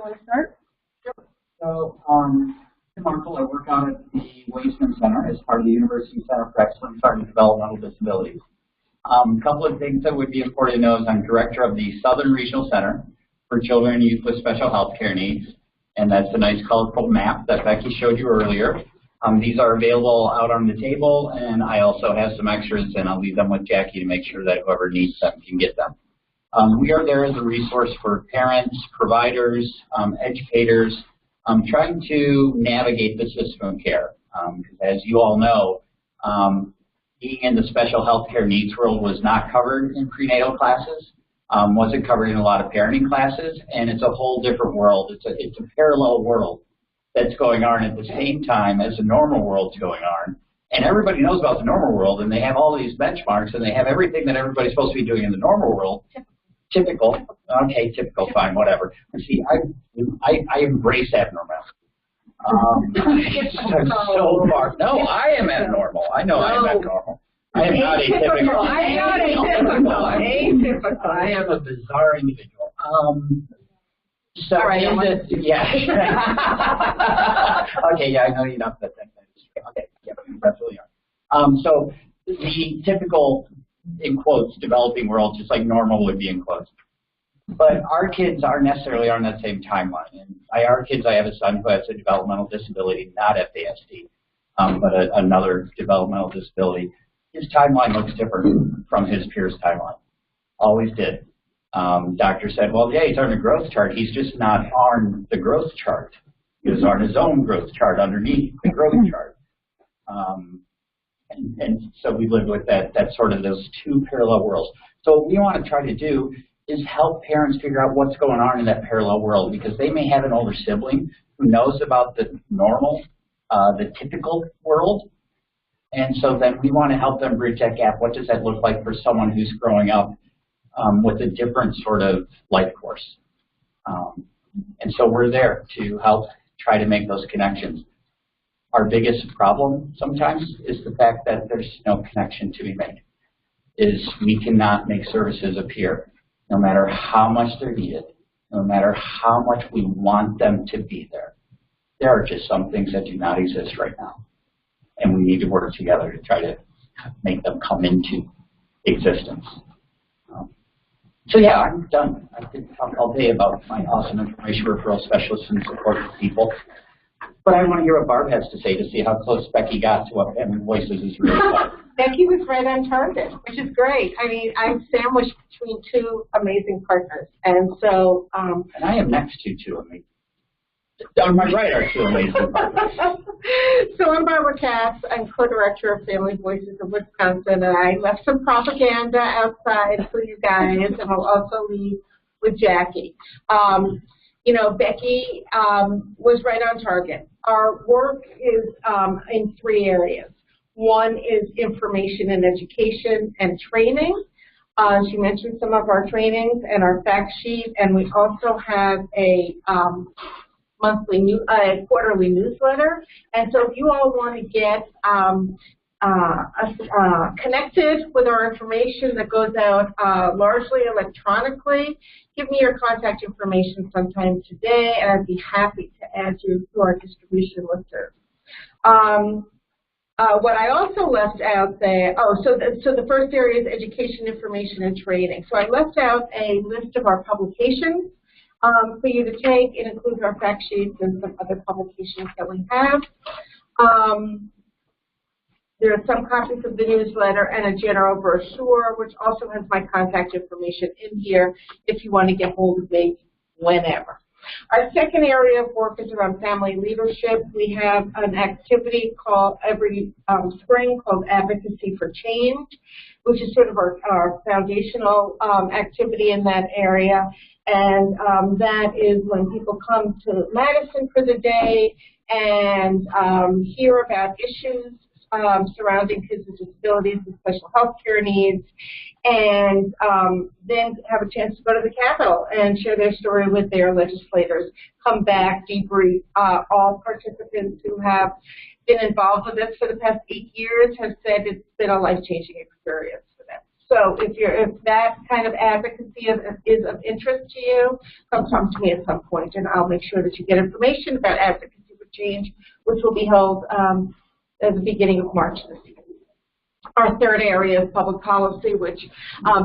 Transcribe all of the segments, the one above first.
want to start? So, Tim Markle, I work out at the Wasteman Center as part of the University Center for Excellence in Developmental Disabilities. A couple of things that would be important to know is I'm director of the Southern Regional Center for Children and Youth with Special Health Care Needs, and that's a nice colorful map that Becky showed you earlier. These are available out on the table, and I also have some extras, and I'll leave them with Jackie to make sure that whoever needs them can get them. We are there as a resource for parents, providers, educators, trying to navigate the system of care. As you all know, being in the special health care needs world was not covered in prenatal classes, wasn't covered in a lot of parenting classes, and it's a whole different world. It's a parallel world that's going on at the same time as the normal world's going on. And everybody knows about the normal world, and they have all these benchmarks, and they have everything that everybody's supposed to be doing in the normal world. Typical. Okay, typical, fine, whatever. See, I embrace abnormality. So far. No, I am abnormal. I know I am abnormal. I am not atypical. I am not atypical. Atypical. I am a bizarre individual. So all right, yeah. Okay, yeah, I know you're not that thing. Okay, yeah, absolutely are. So the typical, in quotes, developing world, just like normal would be in quotes. But our kids aren't necessarily on that same timeline. And by our kids, I have a son who has a developmental disability, not FASD, but another developmental disability. His timeline looks different from his peers' timeline. Always did. Doctor said, well, yeah, he's on a growth chart. He's just not on the growth chart. He was on his own growth chart underneath the growth chart. And so we live with that sort of those two parallel worlds. So what we want to try to do is help parents figure out what's going on in that parallel world, because they may have an older sibling who knows about the normal, the typical world. And so then we want to help them bridge that gap. What does that look like for someone who's growing up with a different sort of life course? And so we're there to help try to make those connections. Our biggest problem sometimes is the fact that there's no connection to be made. Is we cannot make services appear, no matter how much they're needed, no matter how much we want them to be there. There are just some things that do not exist right now. And we need to work together to try to make them come into existence. So yeah, I'm done. I could talk all day about my awesome information referral specialists and support people. But I want to hear what Barb has to say to see how close Becky got to what Family Voices is really about. Becky was right on target, which is great. I mean, I'm sandwiched between two amazing partners. And so... and I am next to two amazing. On my right are two amazing partners. So I'm Barbara Katz. I'm co-director of Family Voices of Wisconsin, and I left some propaganda outside for you guys, and I'll also leave with Jackie. You know, Becky was right on target. Our work is in three areas. One is information and education and training. She mentioned some of our trainings and our fact sheet, and we also have a quarterly newsletter. And so if you all want to get connected with our information that goes out largely electronically, give me your contact information sometime today, and I'd be happy to add you to our distribution listserv. What I also left out there, so the first area is education, information, and training. So I left out a list of our publications for you to take. It includes our fact sheets and some other publications that we have. There are some copies of the newsletter and a general brochure, which also has my contact information in here if you want to get hold of me whenever. Our second area of work is around family leadership. We have an activity called every spring called Advocacy for Change, which is sort of our foundational activity in that area. And that is when people come to Madison for the day and hear about issues surrounding kids with disabilities and special health care needs, and then have a chance to go to the Capitol and share their story with their legislators, come back, debrief. All participants who have been involved with this for the past 8 years have said it's been a life-changing experience for them. So if that kind of advocacy is of interest to you, come talk to me at some point, and I'll make sure that you get information about Advocacy for Change, which will be held at the beginning of March this year. Our third area is public policy, which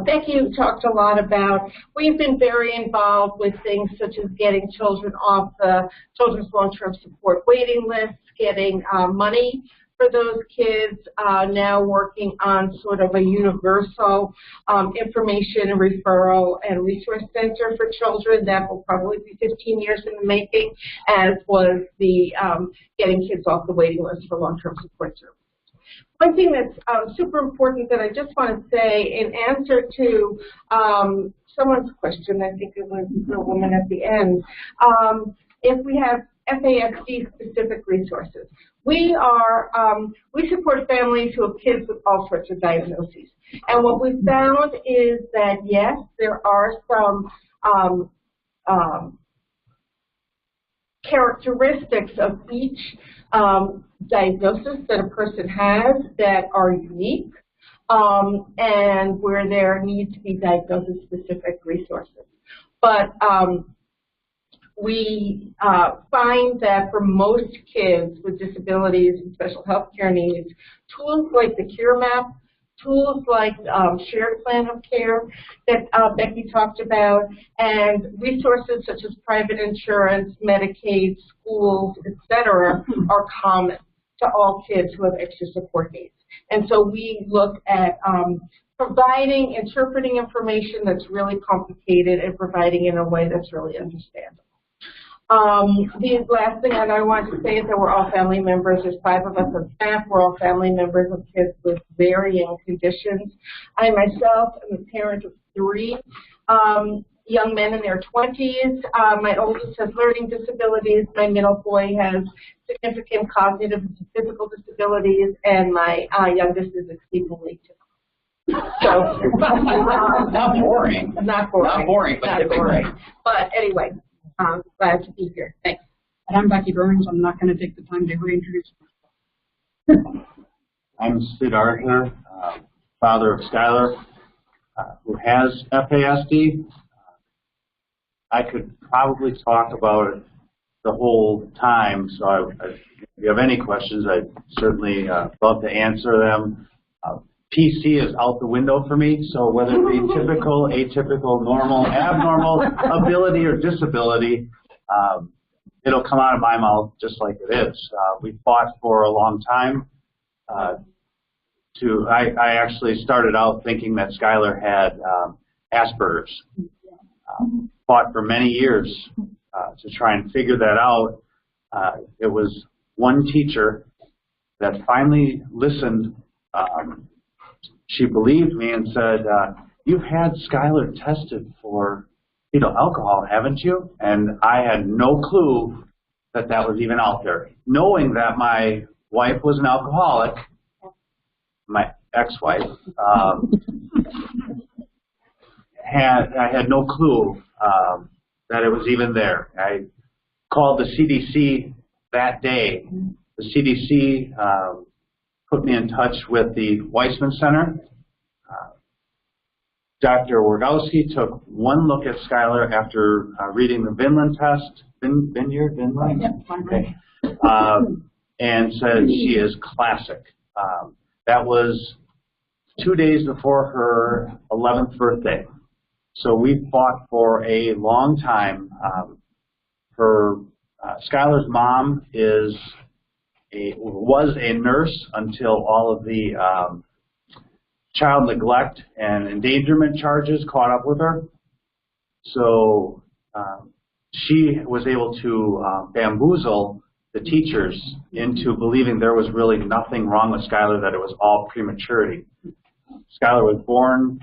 Becky talked a lot about. We've been very involved with things such as getting children off the Children's Long-Term Support waiting lists, getting money for those kids, now working on sort of a universal information and referral and resource center for children that will probably be 15 years in the making, as was the getting kids off the waiting list for long-term support services. One thing that's super important that I just want to say in answer to someone's question, I think it was the woman at the end, if we have FASD-specific resources. We support families who have kids with all sorts of diagnoses. And what we've found is that, yes, there are some characteristics of each diagnosis that a person has that are unique, and where there need to be diagnosis-specific resources. But we find that for most kids with disabilities and special health care needs, tools like the Care Map, tools like shared plan of care that Becky talked about, and resources such as private insurance, Medicaid, schools, etc., are common to all kids who have extra support needs. And so we look at providing, interpreting information that's really complicated and providing in a way that's really understandable. The last thing that I want to say is that we're all family members. There's 5 of us on staff. We're all family members of kids with varying conditions. I myself am a parent of 3 young men in their 20s. My oldest has learning disabilities. My middle boy has significant cognitive and physical disabilities, and my youngest is exceedingly typical. So, not boring. Not boring. Not boring, but typically. But anyway. Glad to be here. Thanks. And I'm Becky Burns. I'm not going to take the time to reintroduce myself. I'm Sid Arthur, father of Skylar, who has FASD. I could probably talk about it the whole time, so if you have any questions, I'd certainly love to answer them. PC is out the window for me, so whether it be typical, atypical, normal, abnormal, ability, or disability, it'll come out of my mouth just like it is. We fought for a long time. I actually started out thinking that Skylar had Asperger's. Fought for many years to try and figure that out. It was one teacher that finally listened. She believed me and said, "You've had Skylar tested for fetal alcohol, haven't you?" And I had no clue that that was even out there. Knowing that my wife was an alcoholic, my ex-wife, I had no clue that it was even there. I called the CDC that day. The CDC put me in touch with the Weissman Center. Dr. Wargowski took one look at Skylar after reading the Vineland test, Vineland? Okay. And said she is classic. That was 2 days before her 11th birthday. So we fought for a long time. Skylar's mom was a nurse until all of the child neglect and endangerment charges caught up with her. So she was able to bamboozle the teachers into believing there was really nothing wrong with Skylar, that it was all prematurity. Skylar was born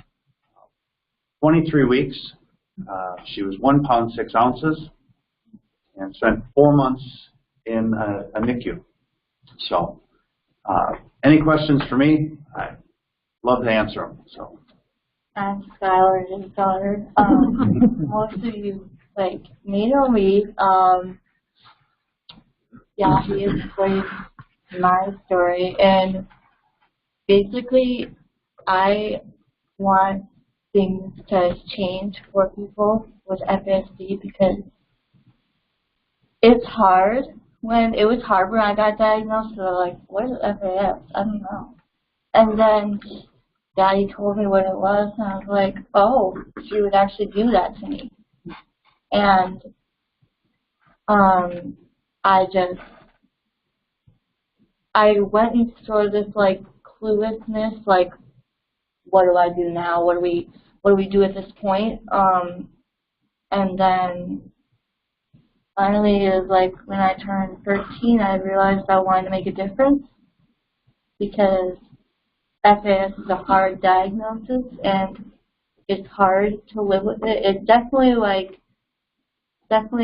23 weeks. She was 1 pound 6 ounces and spent 4 months in a NICU. So, any questions for me? I'd love to answer them. So, I'm Skylar's daughter. Most of you me know me. Yeah, he explained my story, and basically, I want things to change for people with FASD because it's hard. When it was hard when I got diagnosed, they were like, what is FAS? I don't know. And then Daddy told me what it was, and I was like, oh, she would actually do that to me. And I went into sort of this like cluelessness, like, what do I do now? What do we do at this point? And then finally, it was like when I turned 13, I realized I wanted to make a difference because FAS is a hard diagnosis and it's hard to live with it. It's definitely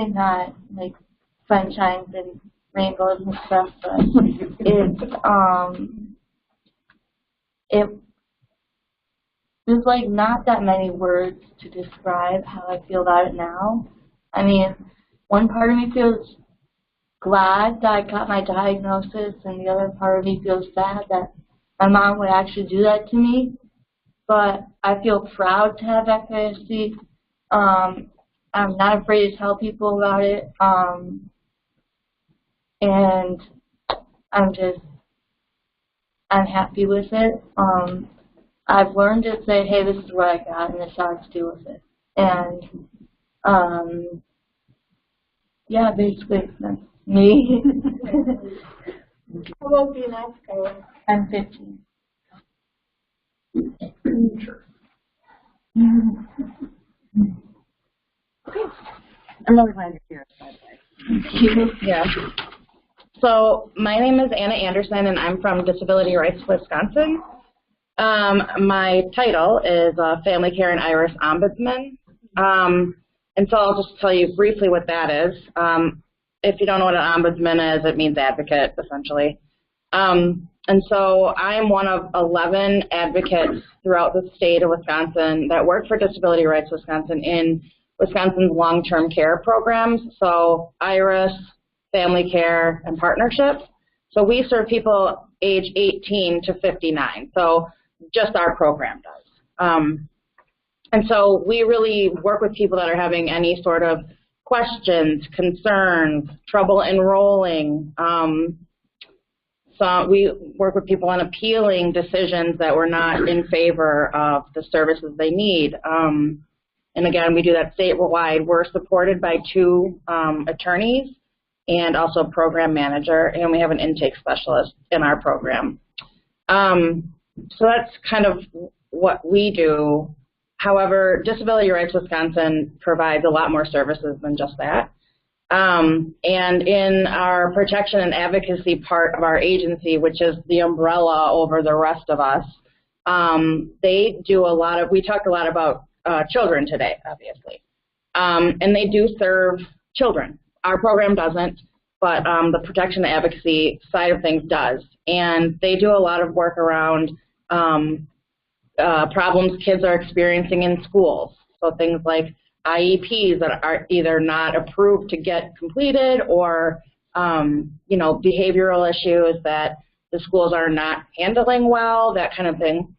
not like sunshines and rainbows and stuff, but there's like not that many words to describe how I feel about it now. I mean, one part of me feels glad that I got my diagnosis, and the other part of me feels sad that my mom would actually do that to me. But I feel proud to have FASD. I'm not afraid to tell people about it. And I'm happy with it. I've learned to say, hey, this is what I got, and this is how I have to deal with it. And yeah, basically, that's me. How old are you now, Skylar? I'm 15. Sure. I'm really glad you're here, by the way. Yeah. So my name is Anna Anderson, and I'm from Disability Rights Wisconsin. My title is Family Care and Iris Ombudsman. And so I'll just tell you briefly what that is. If you don't know what an ombudsman is, it means advocate, essentially. And so I'm one of 11 advocates throughout the state of Wisconsin that work for Disability Rights Wisconsin in Wisconsin's long-term care programs, so IRIS, Family Care, and Partnerships. So we serve people age 18 to 59, so just our program does. And so we really work with people that are having any sort of questions, concerns, trouble enrolling. So we work with people on appealing decisions that were not in favor of the services they need. And again, we do that statewide. We're supported by 2 attorneys and also a program manager, and we have an intake specialist in our program. So that's kind of what we do. However, Disability Rights Wisconsin provides a lot more services than just that. And in our protection and advocacy part of our agency, which is the umbrella over the rest of us, they do a lot of, we talked a lot about children today, obviously. And they do serve children. Our program doesn't, but the protection and advocacy side of things does. And they do a lot of work around problems kids are experiencing in schools. So things like IEPs that are either not approved to get completed or, you know, behavioral issues that the schools are not handling well, that kind of thing.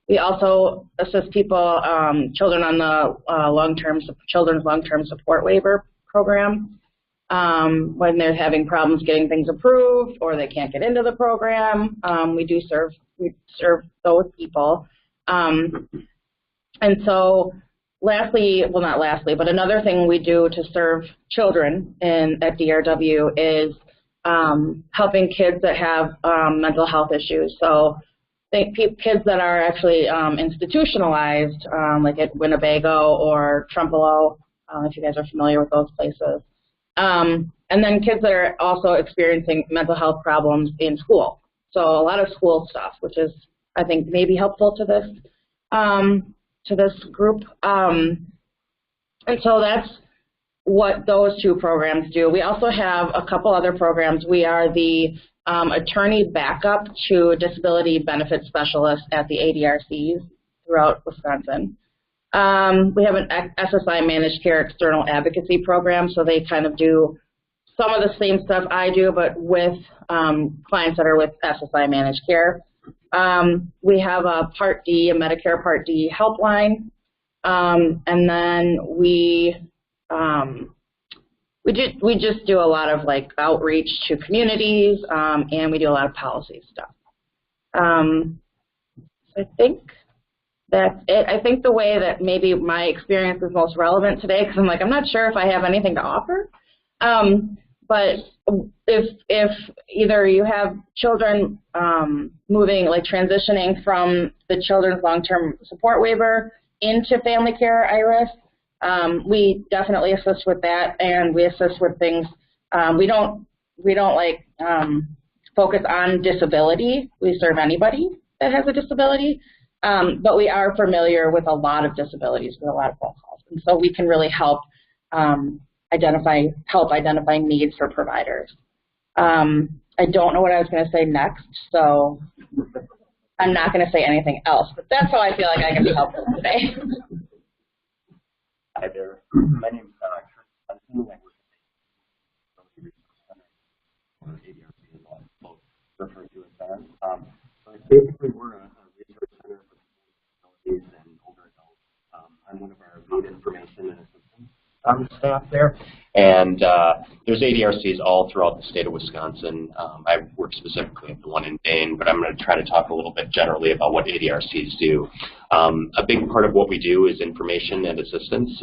We also assist people, children on the Children's Long-Term Support Waiver Program when they're having problems getting things approved or they can't get into the program. We serve those people. And so lastly, well, not lastly, but another thing we do to serve children at DRW is helping kids that have mental health issues. So kids that are actually institutionalized, like at Winnebago or Trempealeau, if you guys are familiar with those places. And then kids that are also experiencing mental health problems in school. So a lot of school stuff, which is, I think, maybe helpful to this group. And so that's what those 2 programs do. We also have a couple other programs. We are the attorney backup to disability benefit specialists at the ADRCs throughout Wisconsin. We have an SSI managed care external advocacy program, so they kind of do some of the same stuff I do, but with clients that are with SSI managed care. We have a Part D, a Medicare Part D helpline, and then we just do a lot of like outreach to communities, and we do a lot of policy stuff. I think that's it. I think the way that maybe my experience is most relevant today, because I'm like, I'm not sure if I have anything to offer, but if either you have children moving, like transitioning from the children's long-term support waiver into family care IRIS, we definitely assist with that, and we assist with things. We don't like focus on disability. We serve anybody that has a disability, but we are familiar with a lot of disabilities with a lot of phone calls, and so we can really help identifying needs for providers. I don't know what I was going to say next, so I'm not going to say anything else, but that's how I feel like I can be helpful today. Hi there. My name is Chris Benson. I work at the Research Center, or ADRC is both referred to as that. So basically, we're a research center for disabilities and older adults. I'm one of our lead information and assistance staff there. And there's ADRCs all throughout the state of Wisconsin. I work specifically at the one in Dane, but I'm going to try to talk a little bit generally about what ADRCs do. A big part of what we do is information and assistance.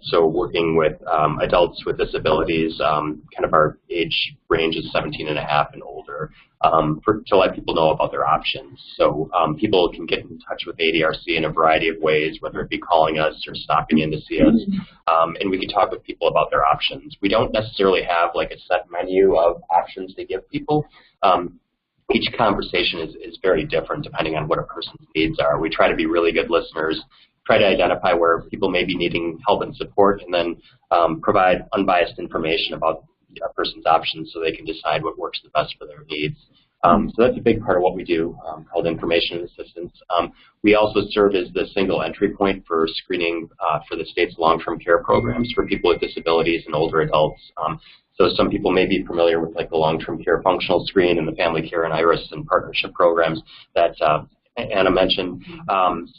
So working with adults with disabilities, kind of our age range is 17 and a half and older, to let people know about their options. So people can get in touch with ADRC in a variety of ways, whether it be calling us or stopping in to see us, and we can talk with people about their options. We don't necessarily have like a set menu of options to give people. Each conversation is very different depending on what a person's needs are. We try to be really good listeners, try to identify where people may be needing help and support, and then provide unbiased information about a person's options so they can decide what works the best for their needs. So that's a big part of what we do, called information and assistance. We also serve as the single entry point for screening for the state's long-term care programs for people with disabilities and older adults. So some people may be familiar with like the long-term care functional screen and the family care and IRIS and partnership programs that Anna mentioned.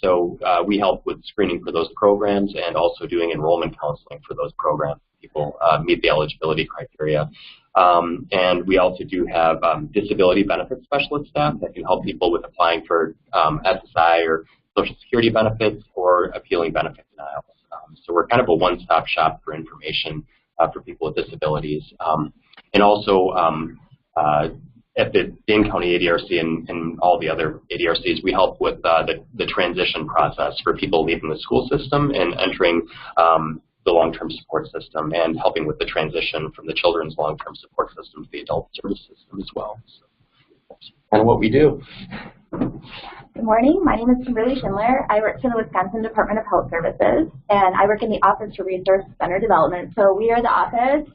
So we help with screening for those programs and also doing enrollment counseling for those programs. People meet the eligibility criteria. And we also do have disability benefit specialist staff that can help people with applying for SSI or Social Security benefits or appealing benefit denials. So we're kind of a one-stop shop for information for people with disabilities. And also at the Dane County ADRC and all the other ADRCs, we help with the transition process for people leaving the school system and entering the long-term support system, and helping with the transition from the children's long-term support system to the adult service system as well. So that's kind of what we do. Good morning. My name is Kimberly Schindler. I work for the Wisconsin Department of Health Services, and I work in the Office for Resource Center Development. So we are the office,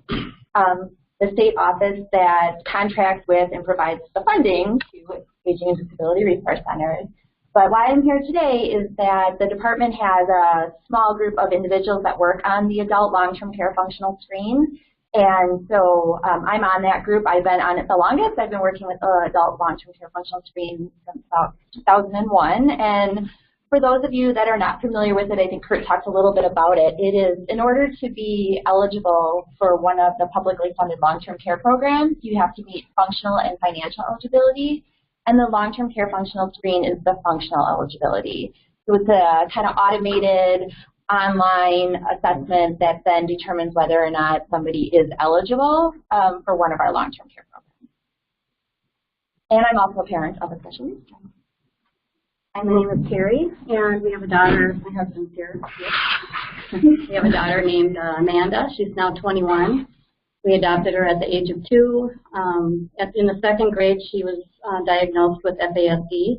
the state office that contracts with and provides the funding to Aging and Disability Resource Centers. But why I'm here today is that the department has a small group of individuals that work on the adult long-term care functional screen. And so I'm on that group. I've been on it the longest. I've been working with the adult long-term care functional screen since about 2001. And for those of you that are not familiar with it, I think Kurt talked a little bit about it. It is, in order to be eligible for one of the publicly funded long-term care programs, you have to meet functional and financial eligibility. And the long-term care functional screen is the functional eligibility. So it's a kind of automated online assessment that then determines whether or not somebody is eligible for one of our long-term care programs. And I'm also a parent of a special needs child. My name is Carrie, and we have a daughter. My husband's here. We have a daughter named Amanda. She's now 21. We adopted her at the age of 2. In the 2nd grade, she was diagnosed with FASD.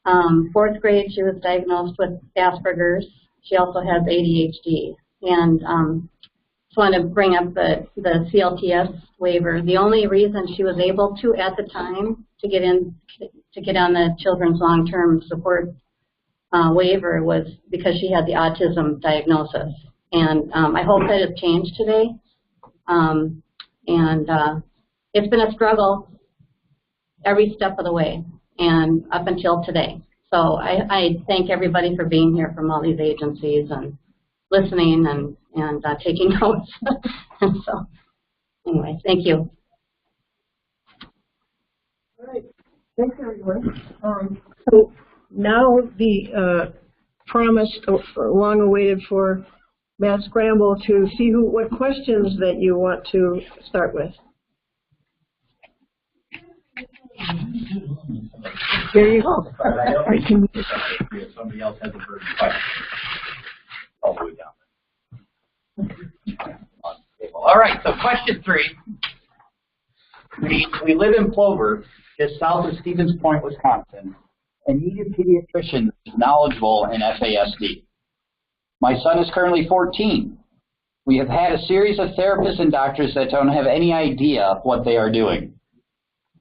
4th grade, she was diagnosed with Asperger's. She also has ADHD. And just want to bring up the CLTS waiver. The only reason she was able to, at the time, to get on the children's long-term support waiver was because she had the autism diagnosis. And I hope that has changed today. It's been a struggle every step of the way. and up until today. So I thank everybody for being here from all these agencies and listening and taking notes. So anyway, thank you. All right. Thanks, everyone. So now the promised, long awaited for Matt Scramble to see what questions that you want to start with. There you go. If somebody else has a burden question, all the way down. All right, so question 3. We live in Plover, just south of Stevens Point, Wisconsin, and need a pediatrician knowledgeable in FASD. My son is currently 14. We have had a series of therapists and doctors that don't have any idea what they are doing.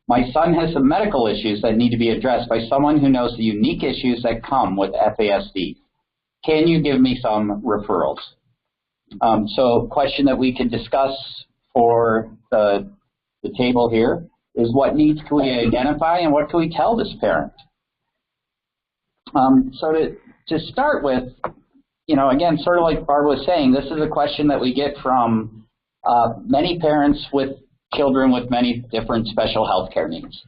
My son has some medical issues that need to be addressed by someone who knows the unique issues that come with FASD. Can you give me some referrals? So a question that we could discuss for the table here is what needs can we identify and what can we tell this parent? So to start with, again, sort of like Barbara was saying, this is a question that we get from many parents with children with many different special health care needs.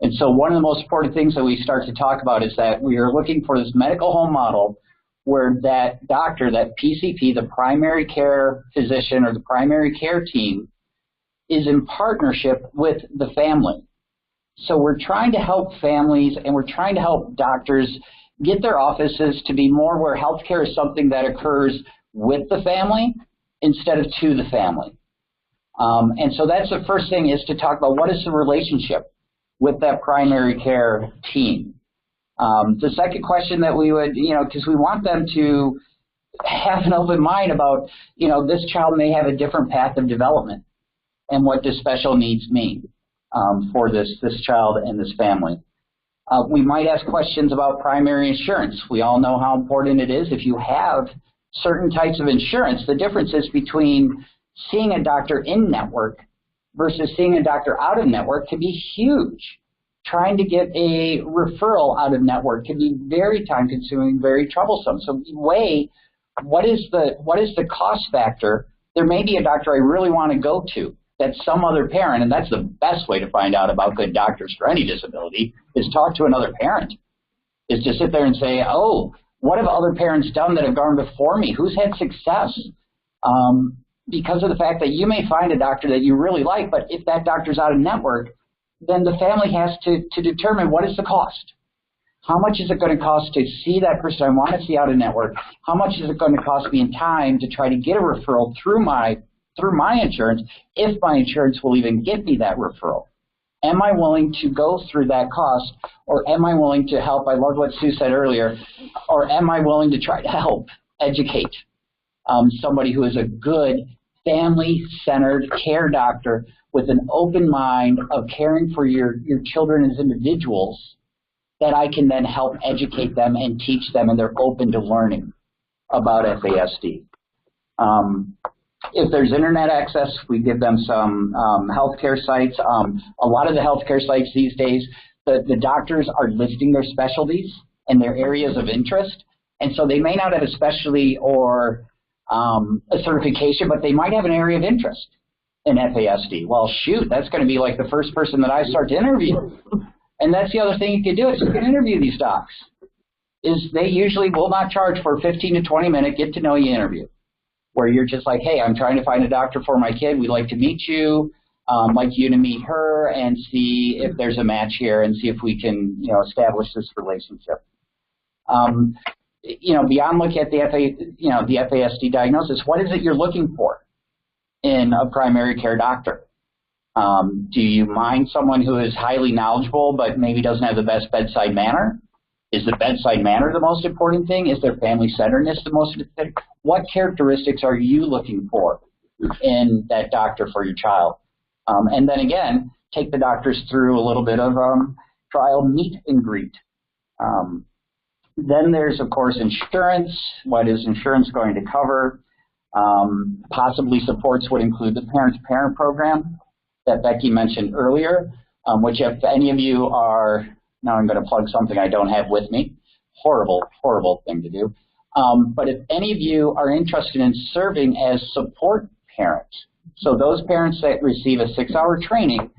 And so one of the most important things that we start to talk about is that we are looking for this medical home model where that doctor, that PCP, the primary care physician or the primary care team, is in partnership with the family. So we're trying to help families and we're trying to help doctors get their offices to be more where healthcare is something that occurs with the family instead of to the family. And so that's the first thing, is to talk about what is the relationship with that primary care team. The second question that we would, because we want them to have an open mind about, this child may have a different path of development and what does special needs mean for this child and this family. We might ask questions about primary insurance. We all know how important it is. If you have certain types of insurance, the differences between seeing a doctor in-network versus seeing a doctor out-of-network can be huge. Trying to get a referral out-of-network can be very time-consuming, very troublesome. So weigh what is the cost factor. There may be a doctor I really want to go to that some other parent, and that's the best way to find out about good doctors for any disability, is talk to another parent, is to sit there and say, oh, what have other parents done that have gone before me? Who's had success? Because of the fact that you may find a doctor that you really like, but if that doctor's out of network, then the family has to determine what is the cost. How much is it going to cost to see that person I want to see out of network? How much is it going to cost me in time to try to get a referral through my insurance, if my insurance will even get me that referral? Am I willing to go through that cost, or am I willing to help? I love what Sue said earlier. Or am I willing to try to help educate somebody who is a good family-centered care doctor with an open mind of caring for your children as individuals, that I can then help educate them and teach them, and they're open to learning about FASD. If there's internet access, we give them some healthcare sites. A lot of the healthcare sites these days, the doctors are listing their specialties and their areas of interest, and so they may not have a specialty or a certification, but they might have an area of interest in FASD. Well, shoot, that's going to be like the first person that I start to interview. And that's the other thing you can do, is you can interview these docs. Is they usually will not charge for a 15 to 20 minute get to know you interview, where you're just like, hey, I'm trying to find a doctor for my kid. We'd like to meet you. Like you to meet her and see if there's a match here and see if we can, establish this relationship. Beyond looking at the FASD diagnosis, what is it you're looking for in a primary care doctor? Do you mind someone who is highly knowledgeable but maybe doesn't have the best bedside manner? Is the bedside manner the most important thing? Is their family-centeredness the most important thing? What characteristics are you looking for in that doctor for your child? And then again, take the doctors through a little bit of trial meet and greet. Then there's, of course, insurance. What is insurance going to cover? Possibly supports would include the parent-to-parent program that Becky mentioned earlier, which if any of you are Now I'm going to plug something I don't have with me. Horrible, horrible thing to do. But if any of you are interested in serving as support parents, so those parents that receive a 6-hour training,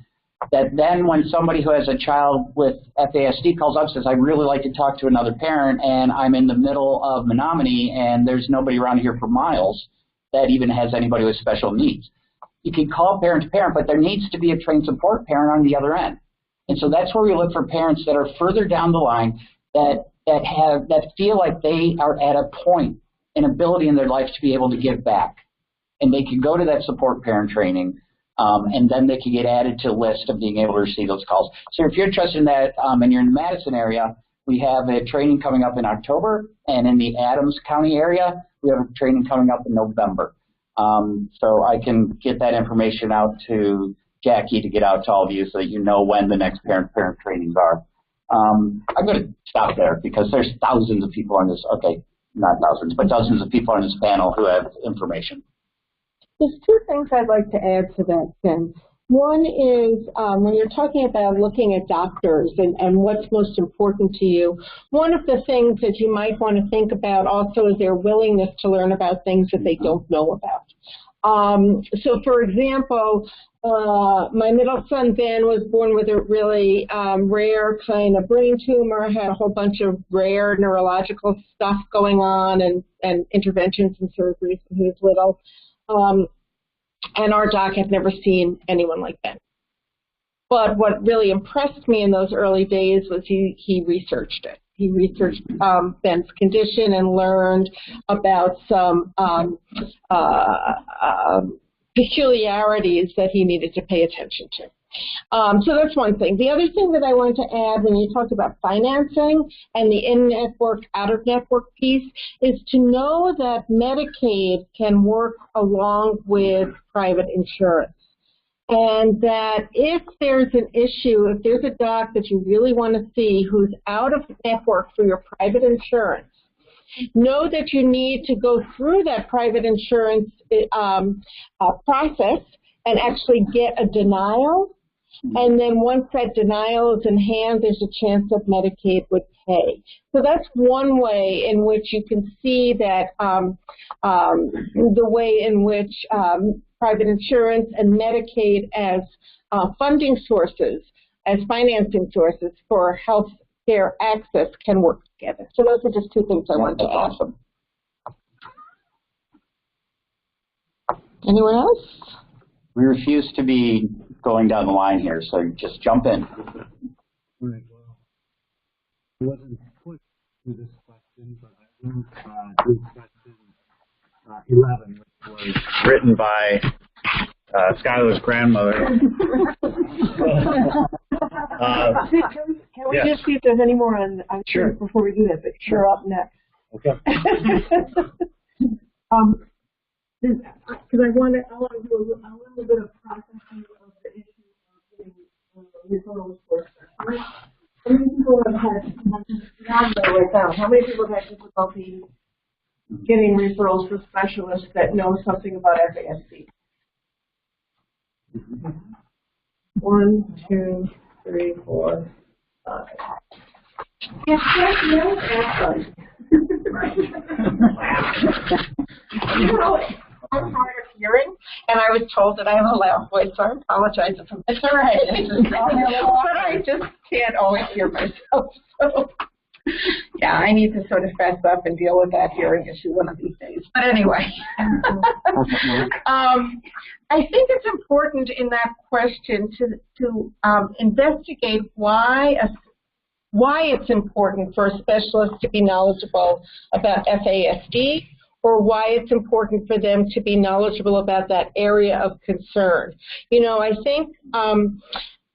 that then when somebody who has a child with FASD calls up and says, I'd really like to talk to another parent, and I'm in the middle of Menominee, and there's nobody around here for miles that even has anybody with special needs. You can call parent to parent, but there needs to be a trained support parent on the other end. And so that's where we look for parents that are further down the line that feel like they are at a point, an ability in their life to be able to give back. And they can go to that support parent training, and then they can get added to a list of being able to receive those calls. So if you're interested in that and you're in the Madison area, we have a training coming up in October, and in the Adams County area, we have a training coming up in November. So I can get that information out to Jackie to get out to all of you so that you know when the next parent-parent trainings are. I'm going to stop there because there's thousands of people on this, okay, not thousands, but dozens of people on this panel who have information. There's two things I'd like to add to that, Ken. One is when you're talking about looking at doctors and what's most important to you, one of the things that you might want to think about also is their willingness to learn about things that they don't know about. So, for example, my middle son, Ben, was born with a really rare kind of brain tumor, had a whole bunch of rare neurological stuff going on and interventions and surgeries when he was little. And our doc had never seen anyone like Ben. But what really impressed me in those early days was he researched it. He researched Ben's condition and learned about some peculiarities that he needed to pay attention to. So that's one thing. The other thing that I wanted to add when you talked about financing and the in-network, out-of-network piece is to know that Medicaid can work along with private insurance. And that if there's an issue, if there's a doc that you really want to see who's out of network for your private insurance, know that you need to go through that private insurance process and actually get a denial. And then once that denial is in hand, there's a chance that Medicaid would pay. So that's one way in which you can see that the way in which private insurance and Medicaid as funding sources, as financing sources for health care access can work together. So those are just two things I wanted to add. Awesome. Anyone else? We refuse to be going down the line here, so just jump in. Right, well, I wasn't put to this question, but I wrote this question 11, which was Written by Skylar's grandmother. Can we just see if there's any more on Sure. before we do that, but you're up next. Okay. Because I want to do a little bit of processing of the issue of getting referrals for specialists. How many people have had, how many people have had difficulty getting referrals for specialists that know something about FASD? 1, 2, 3, 4, 5. Yes, yes, you know, I'm hard of hearing, and I was told that I have a loud voice, so I apologize if I'm but I just can't always hear myself. So, yeah, I need to sort of fess up and deal with that hearing issue one of these days. But anyway, I think it's important in that question to investigate why it's important for a specialist to be knowledgeable about FASD, or why it's important for them to be knowledgeable about that area of concern. You know, I think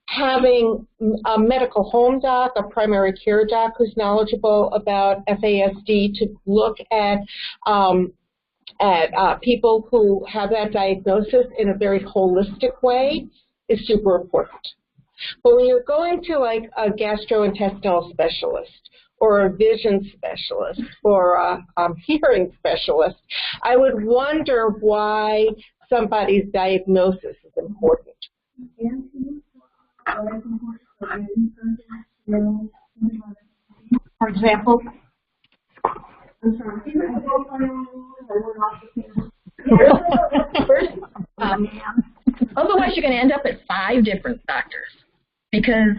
having a medical home doc, a primary care doc who's knowledgeable about FASD to look at people who have that diagnosis in a very holistic way is super important. But when you're going to like a gastrointestinal specialist or a vision specialist or a hearing specialist, I would wonder why somebody's diagnosis is important. For example, Otherwise, you're going to end up at 5 different doctors, because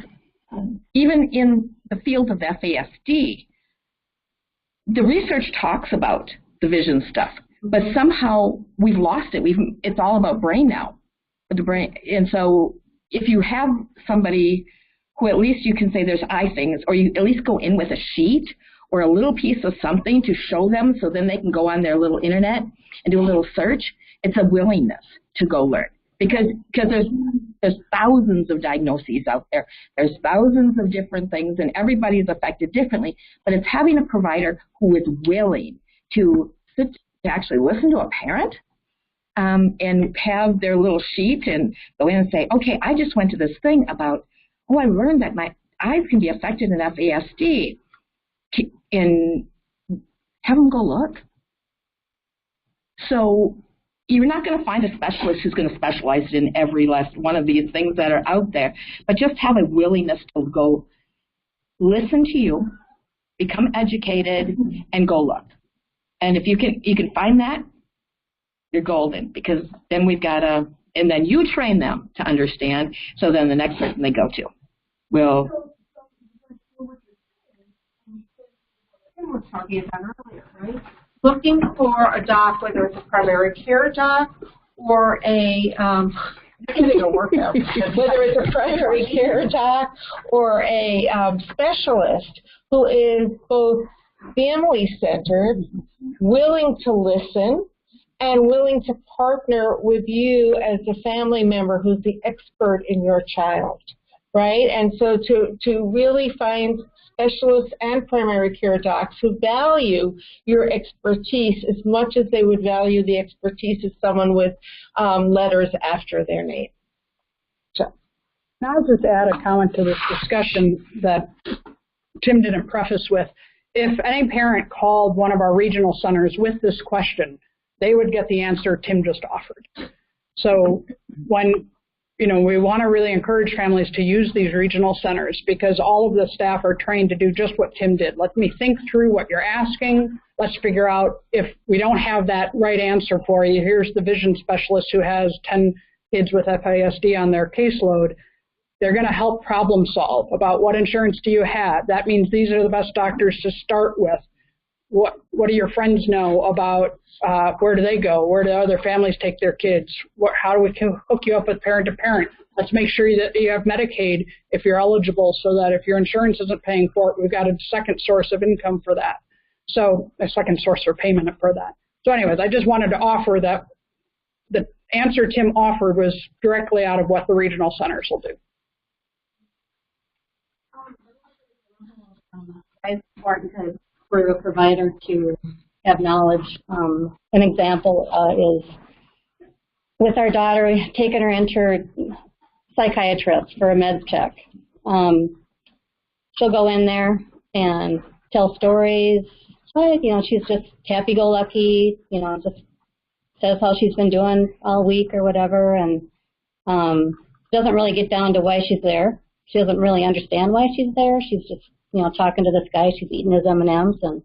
even in the field of FASD, the research talks about the vision stuff, but somehow we've lost it. It's all about brain now, the brain. And so if you have somebody who at least you can say there's eye things, or you at least go in with a sheet or a little piece of something to show them, so then they can go on their little internet and do a little search. It's a willingness to go learn, because there's thousands of diagnoses out there. There's thousands of different things, and everybody's affected differently. But it's having a provider who is willing to sit to actually listen to a parent, and have their little sheet and go in and say, okay, I just went to this thing about, I learned that my eyes can be affected in FASD, and have them go look. So you're not going to find a specialist who's going to specialize in every last one of these things that are out there, but just have a willingness to go listen to you, become educated, and go look. And if you can find that, you're golden, because then we've got and then you train them to understand, so then the next person they go to will. We're talking about earlier, right? Looking for a doc, whether it's a primary care doc or a whether it's a primary care doc or a specialist who is both family-centered, willing to listen, and willing to partner with you as a family member who's the expert in your child, right? And so to really find specialists and primary care docs who value your expertise as much as they would value the expertise of someone with letters after their name. So, now I'll just add a comment to this discussion that Tim didn't preface with. If any parent called one of our regional centers with this question, they would get the answer Tim just offered. So when we want to really encourage families to use these regional centers, because all of the staff are trained to do just what Tim did. Let me think through what you're asking. Let's figure out, if we don't have that right answer for you, here's the vision specialist who has 10 kids with FASD on their caseload. They're going to help problem solve about what insurance do you have. That means these are the best doctors to start with. What do your friends know about where do they go? Where do other families take their kids? How do we hook you up with parent-to-parent? Let's make sure that you have Medicaid if you're eligible, so that if your insurance isn't paying for it, we've got a second source of income for that. So a second source for payment for that. So anyways, I just wanted to offer that the answer Tim offered was directly out of what the regional centers will do. It's important for the provider to have knowledge. An example is with our daughter, taking her into her psychiatrist for a med check. She'll go in there and tell stories. She's just happy-go-lucky, just says how she's been doing all week or whatever, and doesn't really get down to why she's there. She doesn't really understand why she's there. She's just talking to this guy, she's eating his M&Ms, and,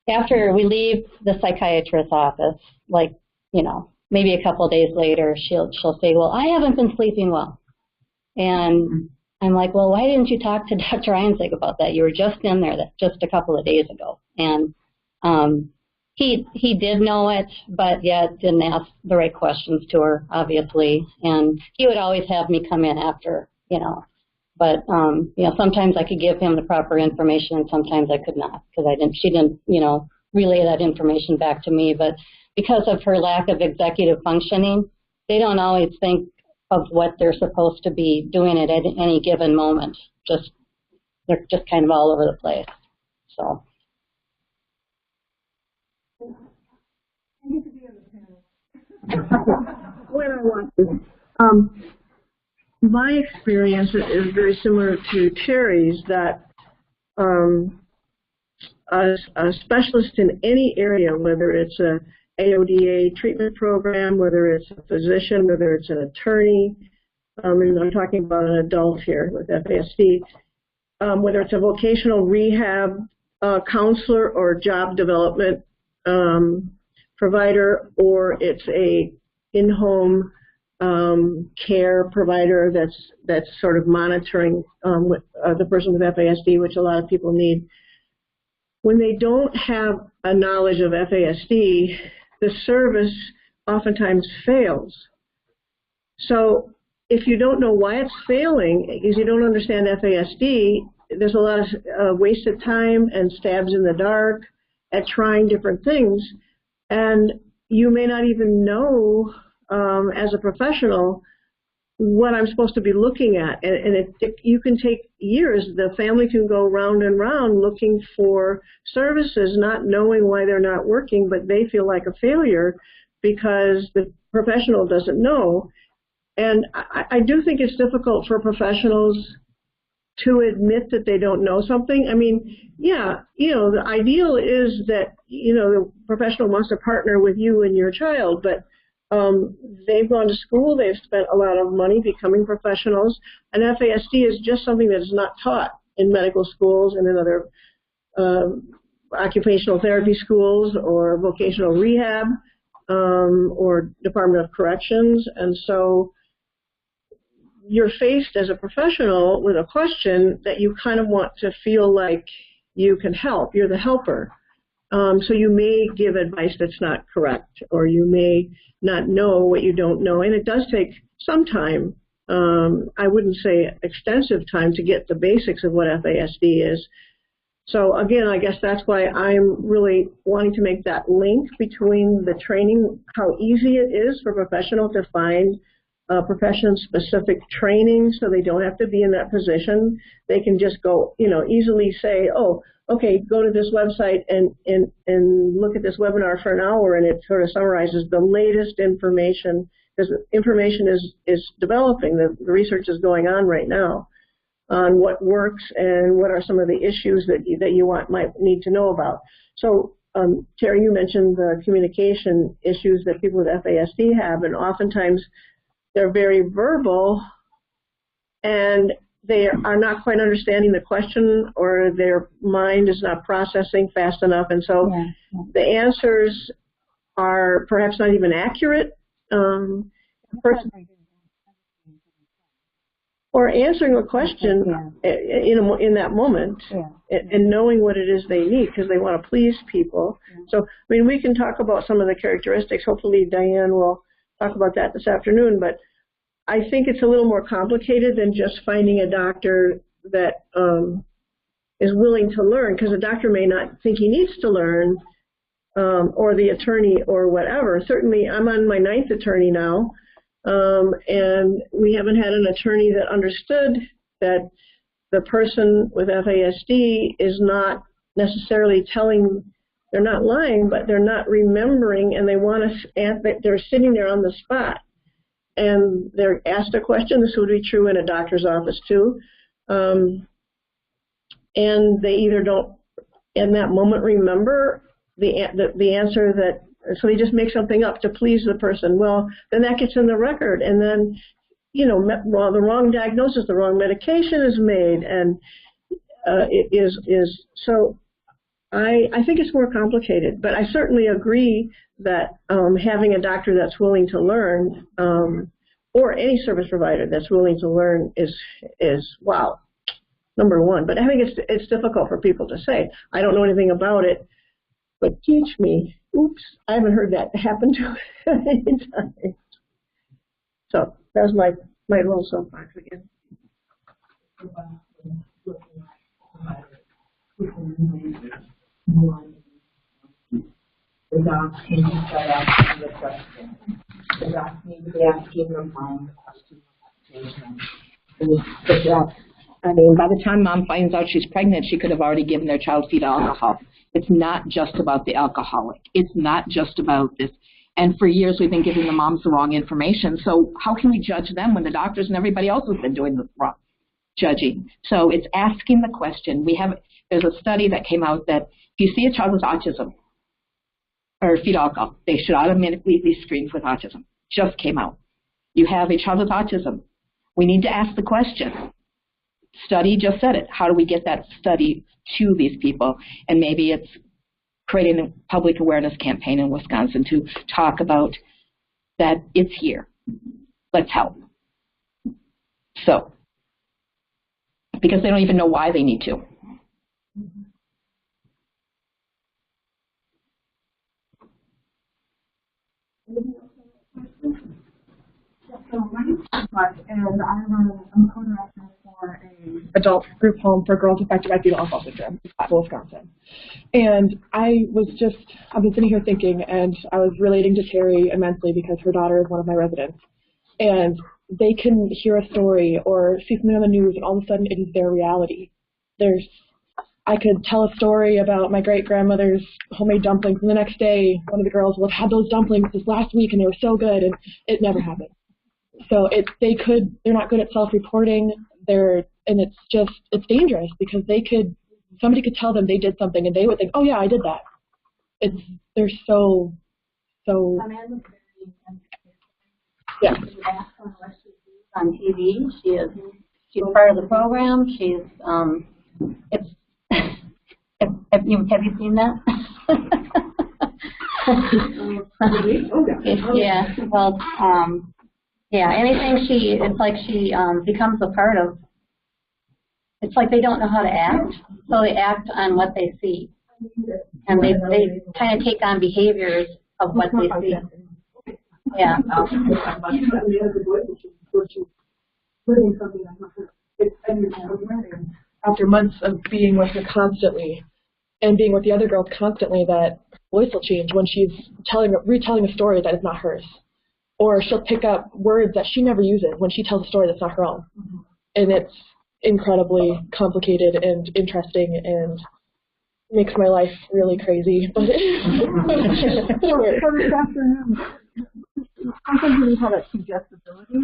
after we leave the psychiatrist's office, maybe a couple of days later, she'll say, well, I haven't been sleeping well. And I'm like, well, why didn't you talk to Dr. Einzig about that? You were just in there just a couple of days ago. And he did know it, but yet didn't ask the right questions to her, obviously. And he would always have me come in after, But sometimes I could give him the proper information, and sometimes I could not, because she didn't, relay that information back to me. But because of her lack of executive functioning, they don't always think of what they're supposed to be doing at any given moment. They're just kind of all over the place. So. When I want to. My experience is very similar to Terry's, that a specialist in any area, whether it's a AODA treatment program, whether it's a physician, whether it's an attorney, and I'm talking about an adult here with FASD, whether it's a vocational rehab counselor or job development provider, or it's a in-home care provider that's sort of monitoring the person with FASD, which a lot of people need. When they don't have a knowledge of FASD, the service oftentimes fails. So if you don't know why it's failing, because you don't understand FASD, there's a lot of wasted time and stabs in the dark at trying different things. And you may not even know as a professional what I'm supposed to be looking at. And you can take years. The family can go round and round looking for services, not knowing why they're not working, but they feel like a failure because the professional doesn't know. And I do think it's difficult for professionals to admit that they don't know something. I mean, yeah, the ideal is that, the professional wants to partner with you and your child, but they've gone to school, they've spent a lot of money becoming professionals, and FASD is just something that is not taught in medical schools and in other occupational therapy schools or vocational rehab or Department of Corrections. And so you're faced as a professional with a question that you kind of want to feel like you can help. You're the helper. So you may give advice that's not correct, or you may not know what you don't know. And it does take some time. I wouldn't say extensive time to get the basics of what FASD is. So again, I guess that's why I'm really wanting to make that link between the training, how easy it is for professionals to find profession-specific training, so they don't have to be in that position. They can just go, easily say, oh, okay, go to this website and look at this webinar for an hour, and it sort of summarizes the latest information, because information is developing. The research is going on right now on what works and what are some of the issues that you might need to know about. So Terry, you mentioned the communication issues that people with FASD have, and oftentimes they're very verbal and they are not quite understanding the question, or their mind is not processing fast enough, and so the answers are perhaps not even accurate. Or answering a question in that moment and knowing what it is they need, because they want to please people. So, I mean, we can talk about some of the characteristics. Hopefully Diane will talk about that this afternoon, but I think it's a little more complicated than just finding a doctor that is willing to learn, because the doctor may not think he needs to learn, or the attorney or whatever. Certainly, I'm on my 9th attorney now, and we haven't had an attorney that understood that the person with FASD is not necessarily telling, they're not lying, but they're not remembering, and they're sitting there on the spot. And they're asked a question. This would be true in a doctor's office too. And they either don't, in that moment, remember the answer that, so they just make something up to please the person. Well, then that gets in the record, and then, the wrong diagnosis, the wrong medication is made, and so. I think it's more complicated, but I certainly agree that having a doctor that's willing to learn, or any service provider that's willing to learn is wow, number one. But I think it's difficult for people to say, I don't know anything about it, but teach me. Oops, I haven't heard that happen to any time. So that's my little soapbox again. The docs need to start asking the question. The docs need to be asking the mom the question. I mean, by the time mom finds out she's pregnant, she could have already given their child fetal alcohol. It's not just about the alcoholic. It's not just about this. And for years, we've been giving the moms the wrong information. So how can we judge them when the doctors and everybody else has been doing the wrong judging? So it's asking the question. There's a study that came out that if you see a child with autism or fetal alcohol, they should automatically be screened with autism. Just came out. You have a child with autism. We need to ask the question. Study just said it. How do we get that study to these people? And maybe it's creating a public awareness campaign in Wisconsin to talk about that it's here. Let's help. So, because they don't even know why they need to. And I'm co-director for a adult group home for girls affected by fetal alcohol syndrome in Platteville, Wisconsin. And I've been sitting here thinking, and I was relating to Terry immensely because her daughter is one of my residents. And they can hear a story or see something on the news, and all of a sudden it is their reality. I could tell a story about my great-grandmother's homemade dumplings, and the next day one of the girls will have had those dumplings this last week, and they were so good, and it never happened. So they're not good at self-reporting, and it's dangerous because somebody could tell them they did something, and they would think, oh yeah, I did that. They're so. Yeah. On TV, she's part of the program. Have you seen that? Yeah. Well, yeah. Anything it's like she becomes a part of. It's like they don't know how to act, so they act on what they see, and they kind of take on behaviors of what they see. Yeah. After months of being with her constantly and being with the other girls constantly, that her voice will change when she's retelling a story that is not hers. Or she'll pick up words that she never uses when she tells a story that's not her own. And it's incredibly complicated and interesting and makes my life really crazy. But sometimes when you have that suggestibility,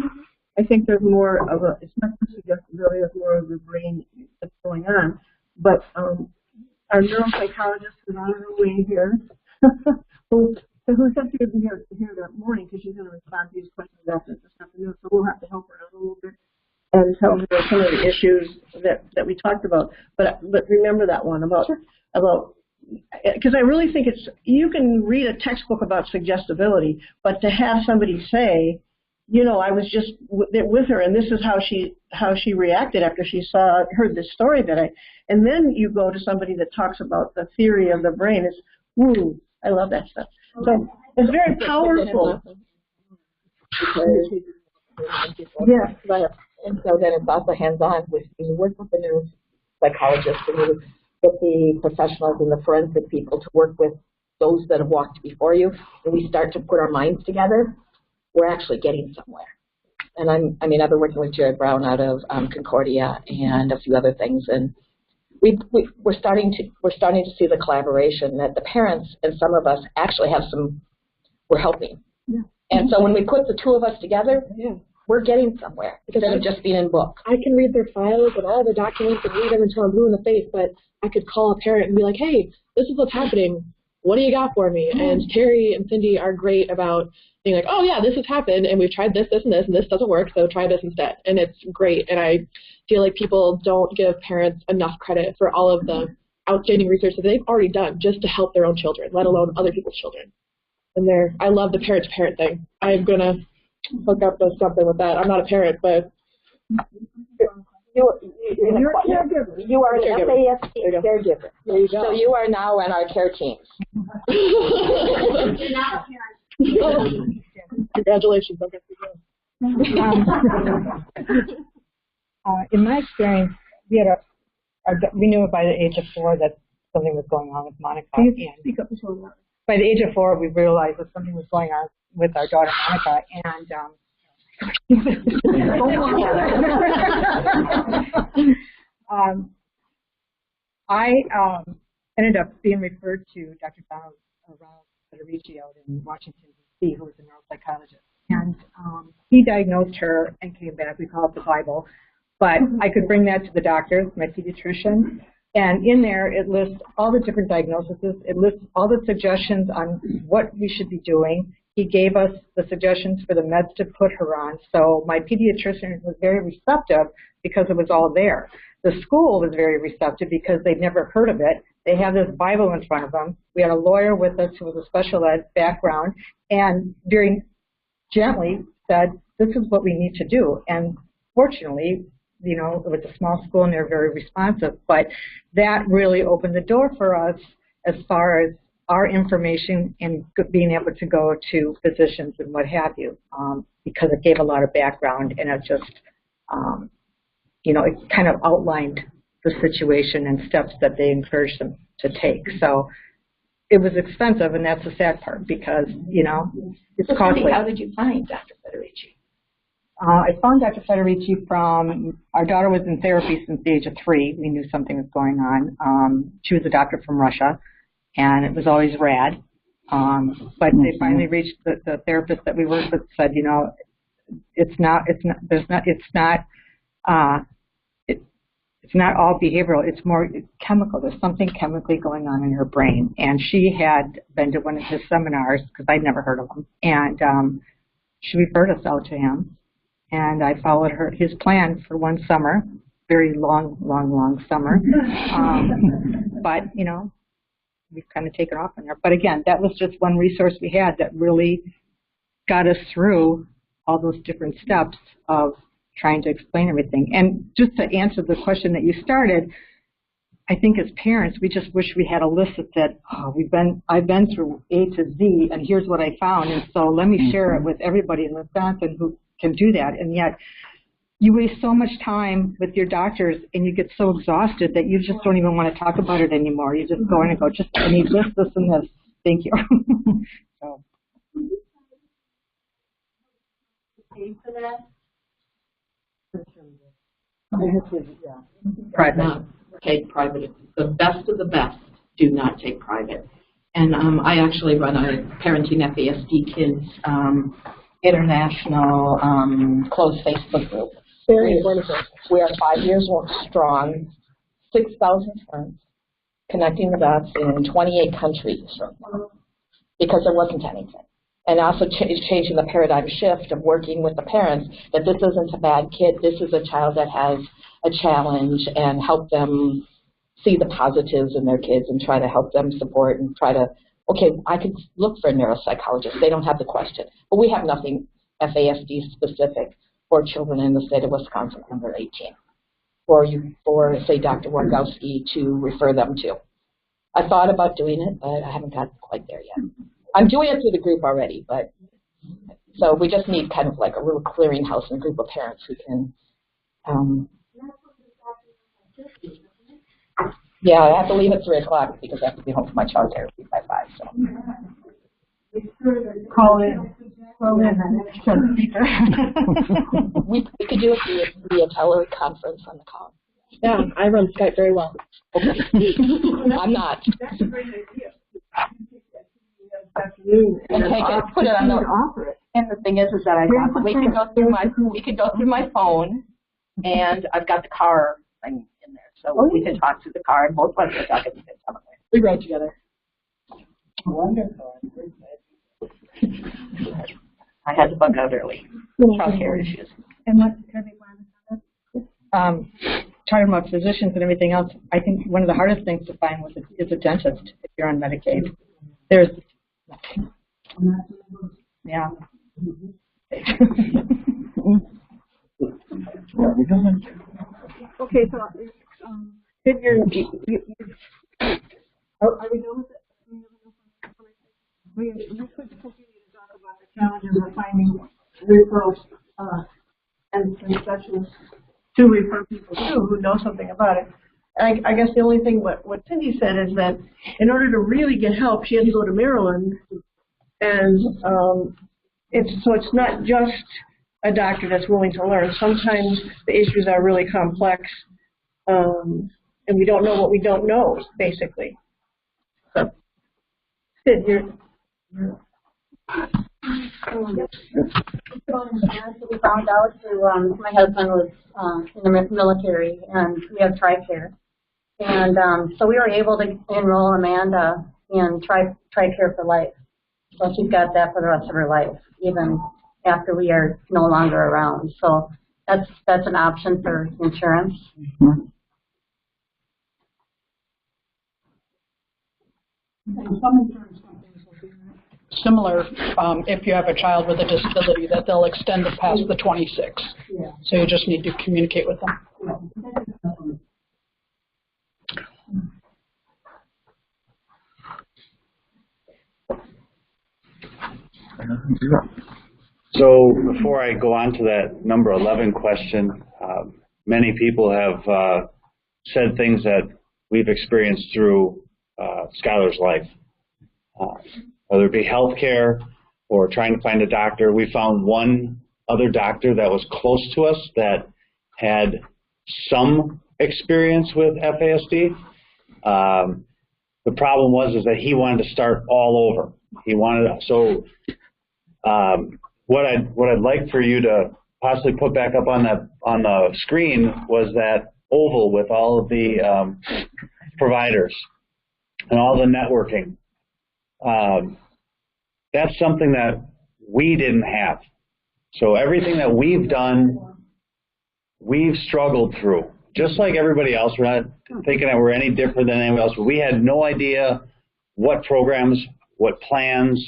I think there's more of it's not the suggestibility, it's more of the brain that's going on. But our neuropsychologist who's on her way here, who's up here that morning because she's going to respond to these questions after this afternoon, so we'll have to help her out a little bit and tell her some of the issues that we talked about. But remember that one about because I really think you can read a textbook about suggestibility, but to have somebody say, I was just with her, and this is how she reacted after she heard this story and then you go to somebody that talks about the theory of the brain. I love that stuff. So it's very powerful. Yeah. And so then it's also hands-on you work with the neuropsychologist and you get the professionals and the forensic people to work with those that have walked before you, and we start to put our minds together. We're actually getting somewhere. And I've been working with Jared Brown out of Concordia and a few other things, and we're starting to see the collaboration that the parents and some of us actually we're helping. Yeah. And so when we put the two of us together, we're getting somewhere instead of just being in book. I can read their files and all the documents and read them until I'm blue in the face, but I could call a parent and be like, hey, this is what's happening. What do you got for me? And Terry and Cindy are great about being like, oh yeah, this has happened, and we've tried this, and this doesn't work, so try this instead. And it's great. And I feel like people don't give parents enough credit for all of the outstanding research that they've already done just to help their own children, let alone other people's children. And I love the parent-to-parent thing. I'm going to hook up with something with that. I'm not a parent, but you're a caregiver. You are an FAFT caregiver. There you go. So you are now in our care teams. You're not a parent. Congratulations. In my experience, we knew by the age of 4 that something was going on with Monica. By the age of 4, we realized that something was going on with our daughter Monica, and I ended up being referred to Dr. Donald Federici out in Washington, D.C., who was a neuropsychologist. And he diagnosed her and came back. We call it the Bible. But I could bring that to the doctors, my pediatrician. And in there, it lists all the different diagnoses. It lists all the suggestions on what we should be doing. He gave us the suggestions for the meds to put her on. So my pediatrician was very receptive because it was all there. The school was very receptive because they'd never heard of it. They have this Bible in front of them. We had a lawyer with us who was a special ed background and very gently said, this is what we need to do. And fortunately, you know, it was a small school and they're very responsive. But that really opened the door for us as far as our information and being able to go to physicians and what have you, because it gave a lot of background and it just, you know, it kind of outlined the situation and steps that they encouraged them to take. So it was expensive, and that's the sad part because, you know, it's costly. How did you find Dr. Federici? I found Dr. Federici from, our daughter was in therapy since the age of 3. We knew something was going on. She was a doctor from Russia, and it was always rad. But they finally reached the therapist that we worked with said, you know, it's not all behavioral. It's more chemical. There's something chemically going on in her brain. And she had been to one of his seminars because I'd never heard of them. And she referred us out to him. And I followed his plan for one summer, very long summer. But, you know, we've kind of taken off on there. But again, that was just one resource we had that really got us through all those different steps of trying to explain everything. And just to answer the question that you started, I think as parents, we just wish we had a list that said, oh, I've been through A to Z, and here's what I found, and so let me share it with everybody in Wisconsin who can do that. And yet, you waste so much time with your doctors, and you get so exhausted that you just don't even want to talk about it anymore. You just go in and go, just I need this, and this. Thank you. So. For that? Private. Take private. The best of the best do not take private. And I actually run a Parenting FASD Kids international closed Facebook group. Very wonderful. We are 5 years strong, 6,000 friends, connecting the dots in 28 countries because there wasn't anything. And also changing the paradigm shift of working with the parents that this isn't a bad kid, this is a child that has a challenge, and help them see the positives in their kids and try to help them support and try to, okay, I could look for a neuropsychologist. They don't have the question. But we have nothing FASD specific for children in the state of Wisconsin under 18 for say, Dr. Wargowski to refer them to. I thought about doing it, but I haven't got quite there yet. I'm doing it through the group already, but so we just need kind of like a little clearinghouse and group of parents who can. Yeah, I have to leave at 3 o'clock because I have to be home for my child therapy by 5. So. Call in. we could do it via teleconference on the call. Yeah, I run Skype very well. Okay. I'm not. That's a great idea. Afternoon and put it on the. And the thing is that we can go through my phone, and I've got the car thing in there, so we can talk through the car, and both of us can talk at the same time. We ride together. Wonderful. I had to bug out early. Childcare issues. And what's going to be talking about physicians and everything else, I think one of the hardest things to find is a dentist if you're on Medicaid. There's nothing. Yeah. Okay, so did are we done with it? We could continue to talk about the challenges of finding referrals and specialists to refer people to who know something about it. I guess the only thing what Cindy said is that in order to really get help, she had to go to Maryland, and it's not just a doctor that's willing to learn. Sometimes the issues are really complex, and we don't know what we don't know, basically. So, Sid, we found out through my husband was in the military, and we have TRICARE. And so we were able to enroll Amanda in TRICARE for Life. So she's got that for the rest of her life, even after we are no longer around. So that's an option for insurance. And some insurance companies will do similar, if you have a child with a disability, that they'll extend it past the 26. Yeah. So you just need to communicate with them. So before I go on to that number 11 question, many people have said things that we've experienced through Skylar's life. Whether it be healthcare or trying to find a doctor, we found one other doctor that was close to us that had some experience with FASD. The problem was that he wanted to start all over. He wanted what I'd like for you to possibly put back up on the screen was that oval with all of the providers and all the networking. That's something that we didn't have. So everything that we've done, we've struggled through. Just like everybody else, we're not thinking that we're any different than anyone else, but we had no idea what programs, what plans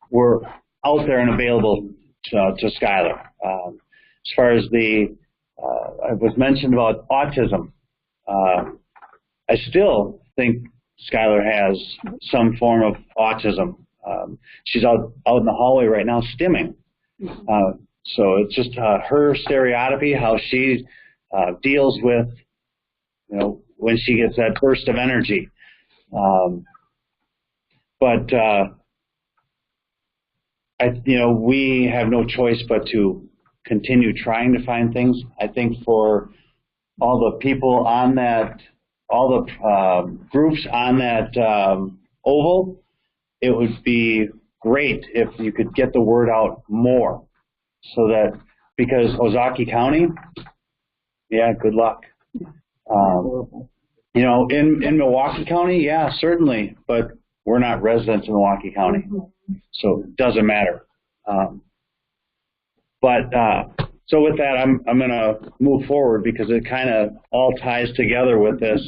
were out there and available to Skylar. As far as it was mentioned about autism, I still think Skylar has some form of autism. She's out in the hallway right now stimming. So it's just her stereotypy, how she deals with, when she gets that burst of energy. We have no choice but to continue trying to find things. I think for all the people on that, all the groups on that oval, it would be great if you could get the word out more, so that, because Ozaukee County, yeah, good luck. In Milwaukee County, yeah, certainly, but we're not residents in Milwaukee County, so it doesn't matter. So with that, I'm going to move forward because it kind of all ties together with this.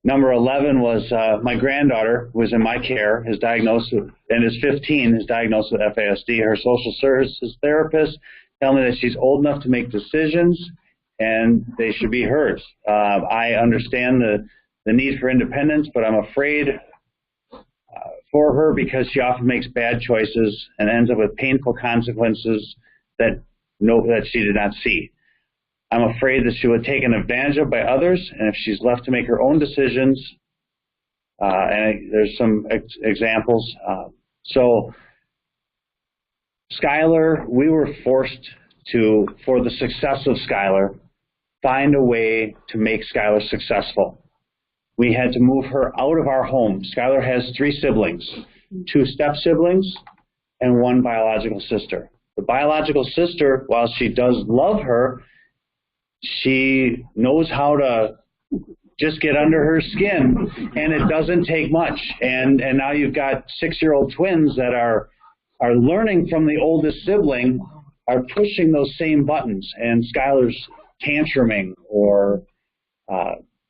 Number 11 was my granddaughter was in my care, is diagnosed with, and is 15, is diagnosed with FASD. Her social services therapist tell me that she's old enough to make decisions and they should be hers. I understand the need for independence, but I'm afraid for her because she often makes bad choices and ends up with painful consequences that she did not see. I'm afraid that she would be taken advantage of by others, and if she's left to make her own decisions, and there's some examples. So Skylar, we were forced to, for the success of Skylar, find a way to make Skylar successful. We had to move her out of our home. Skylar has 3 siblings, 2 step-siblings, and 1 biological sister. The biological sister, while she does love her, she knows how to just get under her skin, and it doesn't take much. And now you've got 6-year-old twins that are learning from the oldest sibling, are pushing those same buttons, and Skylar's tantruming or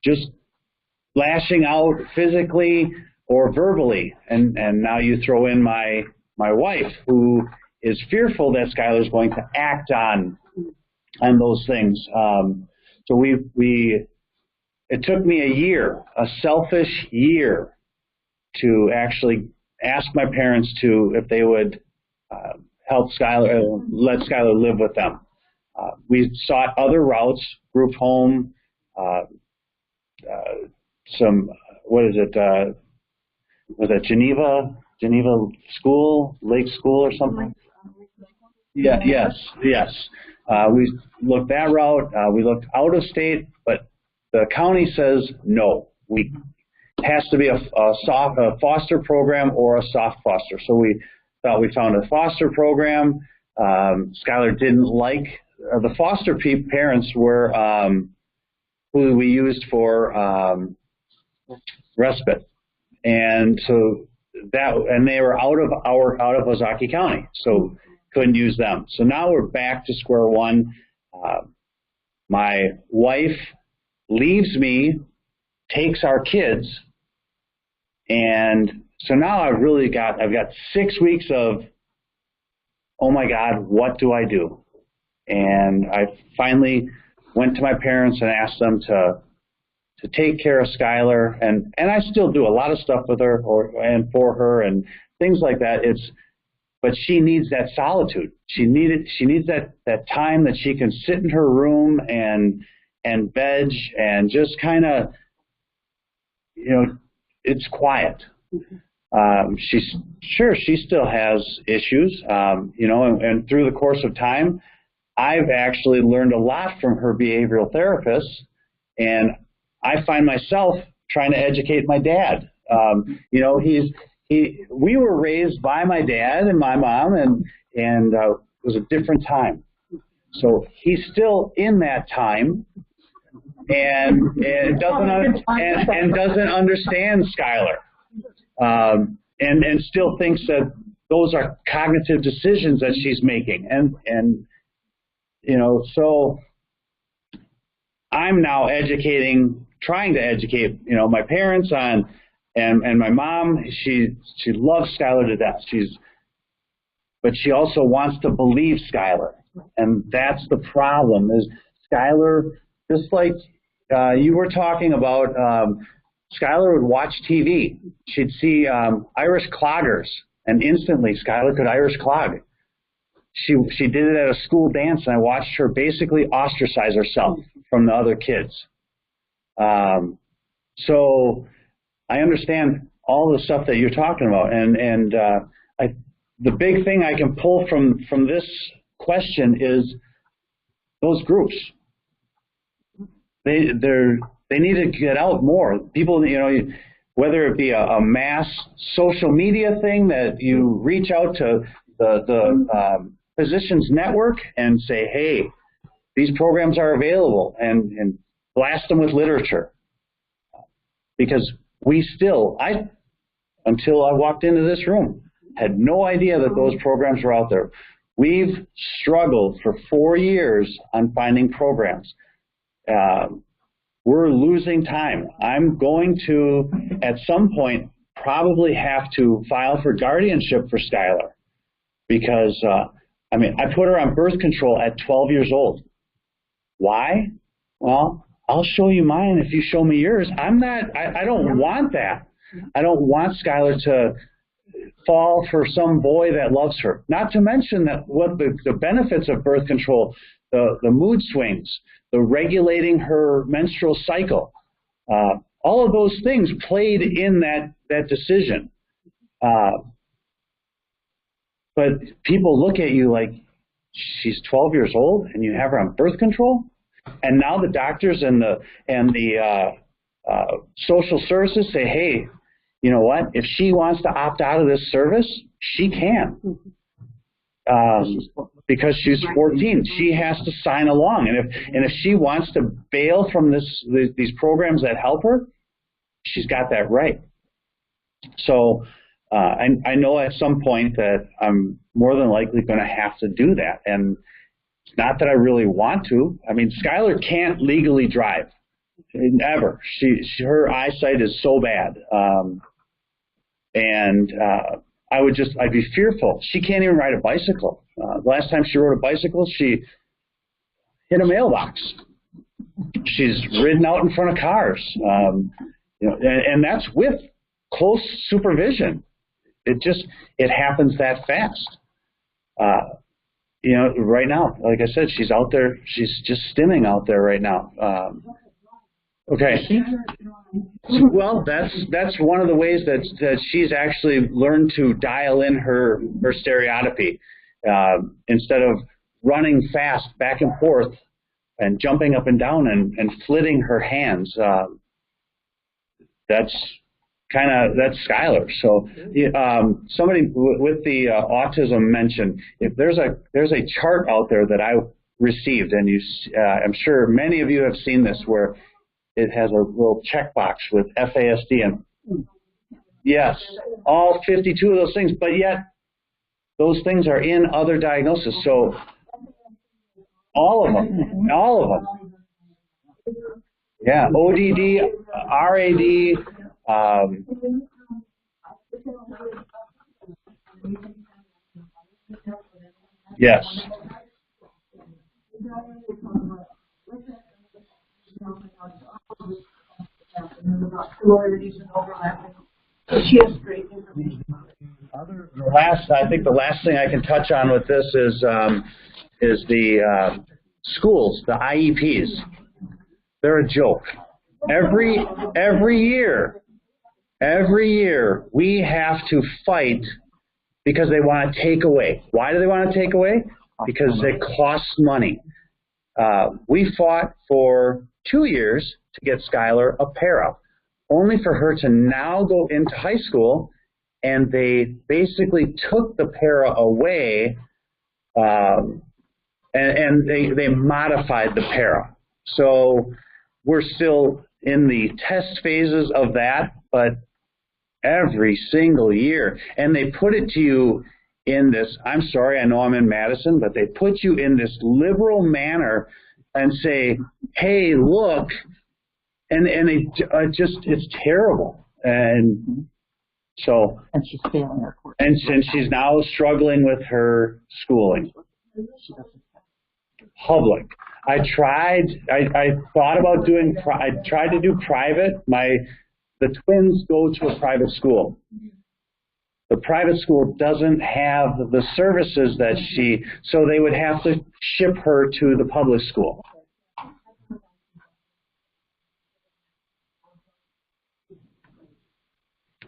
just lashing out physically or verbally. And now you throw in my wife, who is fearful that Skylar's going to act on those things. So it took me a year, a selfish year, to actually ask my parents if they would help Skylar, let Skylar live with them. We sought other routes, group home, was it Geneva School, Lake School or something? Yeah, yes. We looked that route. We looked out of state, but the county says no. It has to be a foster program or a soft foster. So we thought we found a foster program. Skylar didn't like the foster parents were who we used for respite, and so and they were out of Ozaukee County, so couldn't use them. So now we're back to square one. My wife leaves me, takes our kids, and so now I've got 6 weeks of, oh my God, what do I do? And I finally went to my parents and asked them to take care of Skylar, and I still do a lot of stuff with her and for her and things like that. But she needs that solitude. She needs that time that she can sit in her room and veg and just kind of, it's quiet. She still has issues, and through the course of time, I've actually learned a lot from her behavioral therapist, and I find myself trying to educate my dad. We were raised by my dad and my mom, and it was a different time. So he's still in that time, and doesn't understand Skylar, and still thinks that those are cognitive decisions that she's making, and so I'm now trying to educate, my parents on, and my mom. She loves Skylar to death. But she also wants to believe Skylar, and that's the problem. Is Skylar, just like you were talking about, Skylar would watch TV. She'd see Irish cloggers, and instantly Skylar could Irish clog. She did it at a school dance, and I watched her basically ostracize herself from the other kids. So I understand all the stuff that you're talking about, and the big thing I can pull from this question is those groups. They need to get out more. People, whether it be a mass social media thing that you reach out to the physicians network and say, hey, these programs are available, and blast them with literature. Because until I walked into this room, had no idea that those programs were out there. We've struggled for 4 years on finding programs. We're losing time. I'm going to, at some point, probably have to file for guardianship for Skylar, because I put her on birth control at 12 years old. Why? Well, I'll show you mine if you show me yours. I don't want that. I don't want Skylar to fall for some boy that loves her. Not to mention that what the benefits of birth control, the mood swings, the regulating her menstrual cycle, all of those things played in that decision. But people look at you like, she's 12 years old and you have her on birth control? And now the doctors and the social services say, hey, you know what? If she wants to opt out of this service, she can. Because she's 14, she has to sign along. And if she wants to bail from these programs that help her, she's got that right. So I know at some point that I'm more than likely going to have to do that. And it's not that I really want to. Skylar can't legally drive, ever. Her eyesight is so bad. I'd be fearful. She can't even ride a bicycle. The last time she rode a bicycle, she hit a mailbox. She's ridden out in front of cars, and that's with close supervision. It happens that fast. Right now, like I said, she's out there. She's just stimming out there right now. Okay. Well, that's one of the ways that she's actually learned to dial in her stereotypy. Instead of running fast back and forth and jumping up and down and flitting her hands, that's Skylar. So somebody with the autism mentioned, if there's a chart out there that I received, and I'm sure many of you have seen this, where it has a little checkbox with FASD, and Yes, all 52 of those things, but yet those things are in other diagnoses. So all of them. Yeah, ODD, RAD. Yes. I think the last thing I can touch on with this is the schools, the IEPs. They're a joke. Every year we have to fight because they want to take away. Why do they want to take away? Because it costs money. We fought for 2 years to get Skylar a para, only for her to now go into high school, and they basically took the para away, and they modified the para. So we're still in the test phases of that, but every single year. And they put it to you in this, I'm sorry, I know I'm in Madison, but they put you in this liberal manner and say, hey, look, and it's terrible. And so, and she's failing her course. And since she's now struggling with her schooling. Public. I thought about doing, I tried to do private. The twins go to a private school. The private school doesn't have the services that so they would have to ship her to the public school.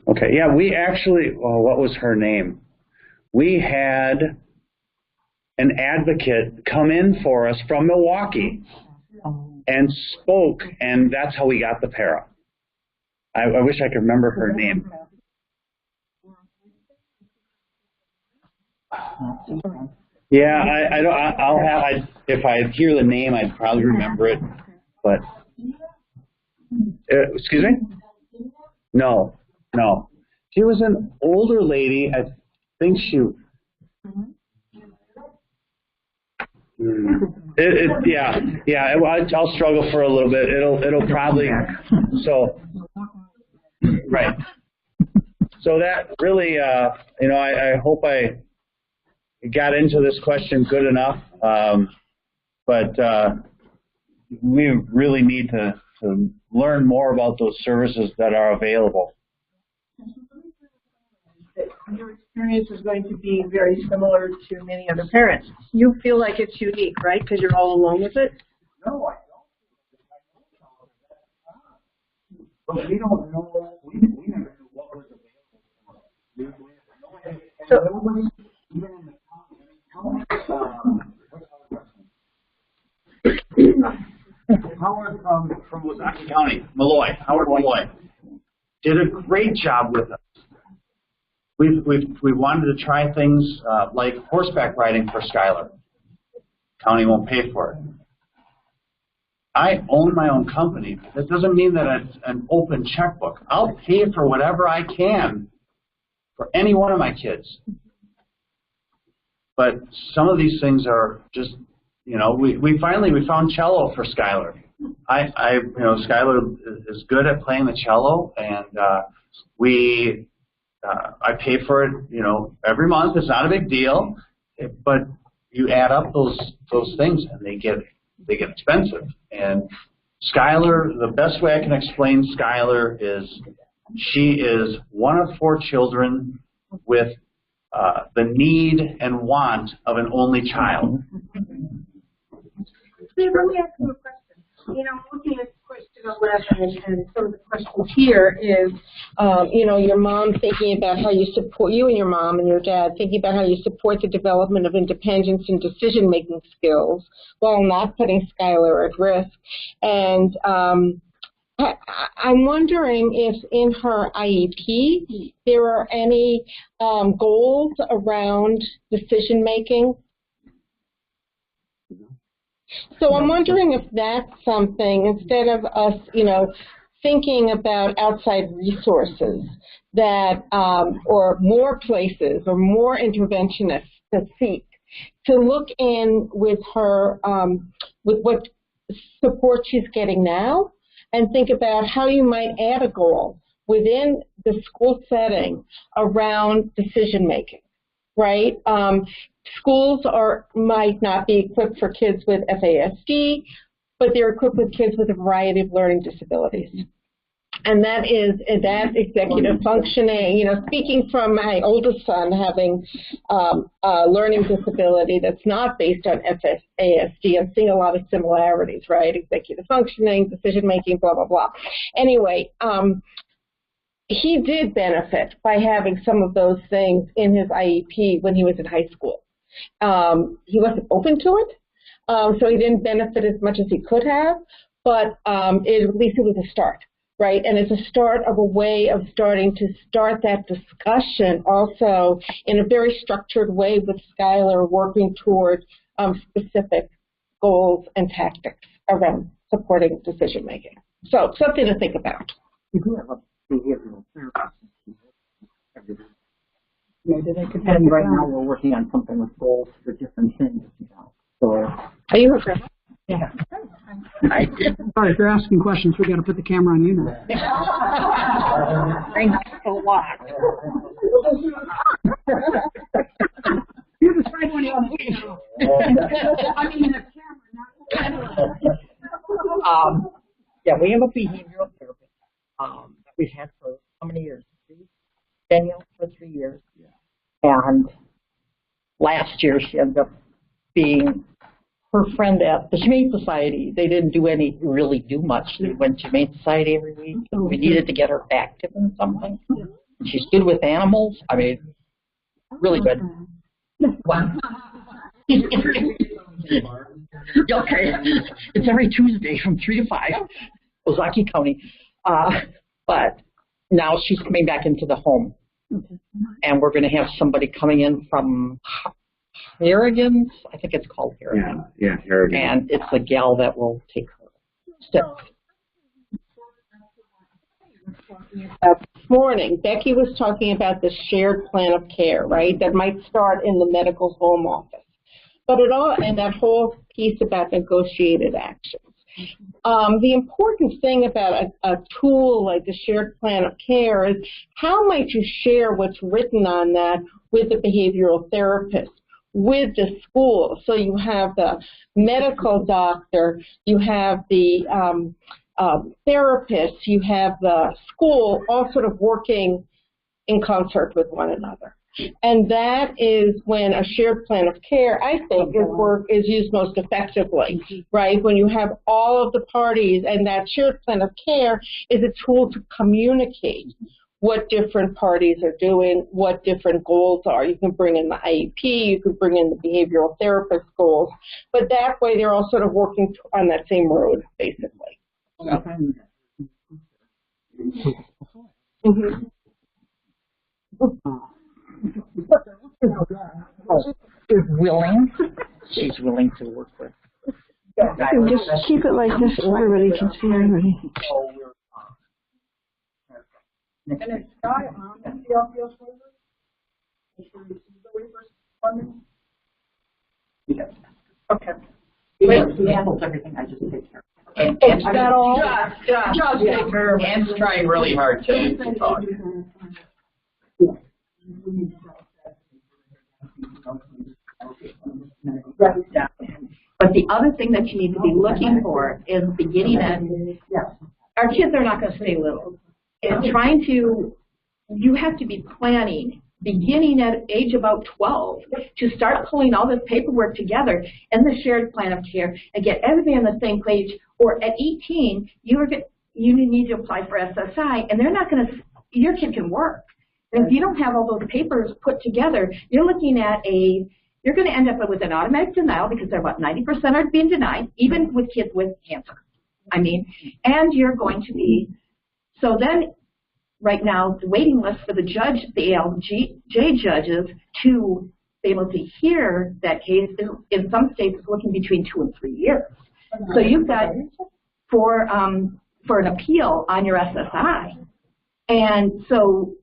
Okay, yeah, we actually, what was her name? We had an advocate come in for us from Milwaukee and spoke, and that's how we got the para. I wish I could remember her name. Yeah, if I hear the name, I'd probably remember it, but, excuse me? No. She was an older lady. I think I'll struggle for a little bit. It'll probably, right. So that really, I hope I got into this question good enough, but we really need to learn more about those services that are available. Your experience is going to be very similar to many other parents. You feel like it's unique, right? Because you're all alone with it? No, I don't. But we don't know. We never knew what was available. Howard from Wausaukee County, Howard Malloy, did a great job with us. We wanted to try things like horseback riding for Skylar. County won't pay for it. I own my own company. That doesn't mean that it's an open checkbook. I'll pay for whatever I can for any one of my kids. But some of these things are just, we found cello for Skylar. Skylar is good at playing the cello, and I pay for it, every month. It's not a big deal, but you add up those things, and they get expensive. And Skylar, the best way I can explain Skylar is she is one of 4 children with the need and want of an only child. Steve, let me ask you a question. Looking at the question 11 and some of the questions here is, your mom thinking about how you support, you and your mom and your dad thinking about how you support the development of independence and decision-making skills while not putting Skylar at risk. And I'm wondering if in her IEP there are any goals around decision-making. So I'm wondering if that's something, instead of us, thinking about outside resources that, or more places or more interventionists to seek, to look in with her, with what support she's getting now, and think about how you might add a goal within the school setting around decision making, right? Schools might not be equipped for kids with FASD, but they're equipped with kids with a variety of learning disabilities. And that executive functioning, you know, speaking from my oldest son having a learning disability that's not based on FASD, I'm seeing a lot of similarities, right? Executive functioning, decision making, blah, blah, blah. Anyway, he did benefit by having some of those things in his IEP when he was in high school. He wasn't open to it, so he didn't benefit as much as he could have, but at least it was a start, right? And it's a start of a way of starting to start that discussion also in a very structured way with Skylar, working toward specific goals and tactics around supporting decision making. So something to think about. We do have a behavioral therapist. Maybe they could. And right now we're working on something with goals for different things. You know. So. Are you a friend? Yeah. Sorry, if you're asking questions, we got to put the camera on you now. Thanks a lot. You decide when you want to. I mean, the camera, not. Yeah, we have a behavioral therapist that we've had for how many years? Danielle for 3 years. Yeah. And last year she ended up being her friend at the Humane Society. They didn't really do much. They went to Humane Society every week. We needed to get her active in something. She's good with animals. I mean, really good. Wow. Okay. It's every Tuesday from 3 to 5, Ozaukee County. But now she's coming back into the home. And we're going to have somebody coming in from Harrigan's. I think it's called Harrigan. Yeah, Harrigan. And it's a gal that will take her steps. This morning, Becky was talking about the shared plan of care, right? That might start in the medical home office. But and that whole piece about negotiated actions. The important thing about a tool like the shared plan of care is how might you share what's written on that with the behavioral therapist, with the school. So you have the medical doctor, you have the therapist, you have the school, all sort of working in concert with one another. And that is when a shared plan of care, I think, is used most effectively, right? When you have all of the parties, and that shared plan of care is a tool to communicate what different parties are doing, what different goals are. You can bring in the IEP, you can bring in the behavioral therapist goals, but that way they're all sort of working on that same road, basically. Is willing. She's willing to work with. Just keep it like this so everybody can see everybody. And is Sky on the CLPS waiver? Is she received the waiver funding? Yes. Okay. He handles everything. I just take care of it. And that all? Just take care of it. Anne's trying really hard to talk. But the other thing that you need to be looking for is beginning at, our kids are not going to stay little. And trying to, you have to be planning, beginning at age about 12, to start pulling all this paperwork together in the shared plan of care and get everybody on the same page. Or at 18, you need to apply for SSI, and they're not going to, your kid can work. And if you don't have all those papers put together, you're looking at you're going to end up with an automatic denial because they're about 90% are being denied, even with kids with cancer. I mean, and you're going to be, so then right now the waiting list for the ALJ judges to be able to hear that case is, in some states is looking between 2 and 3 years. So you've got for for an appeal on your SSI. And so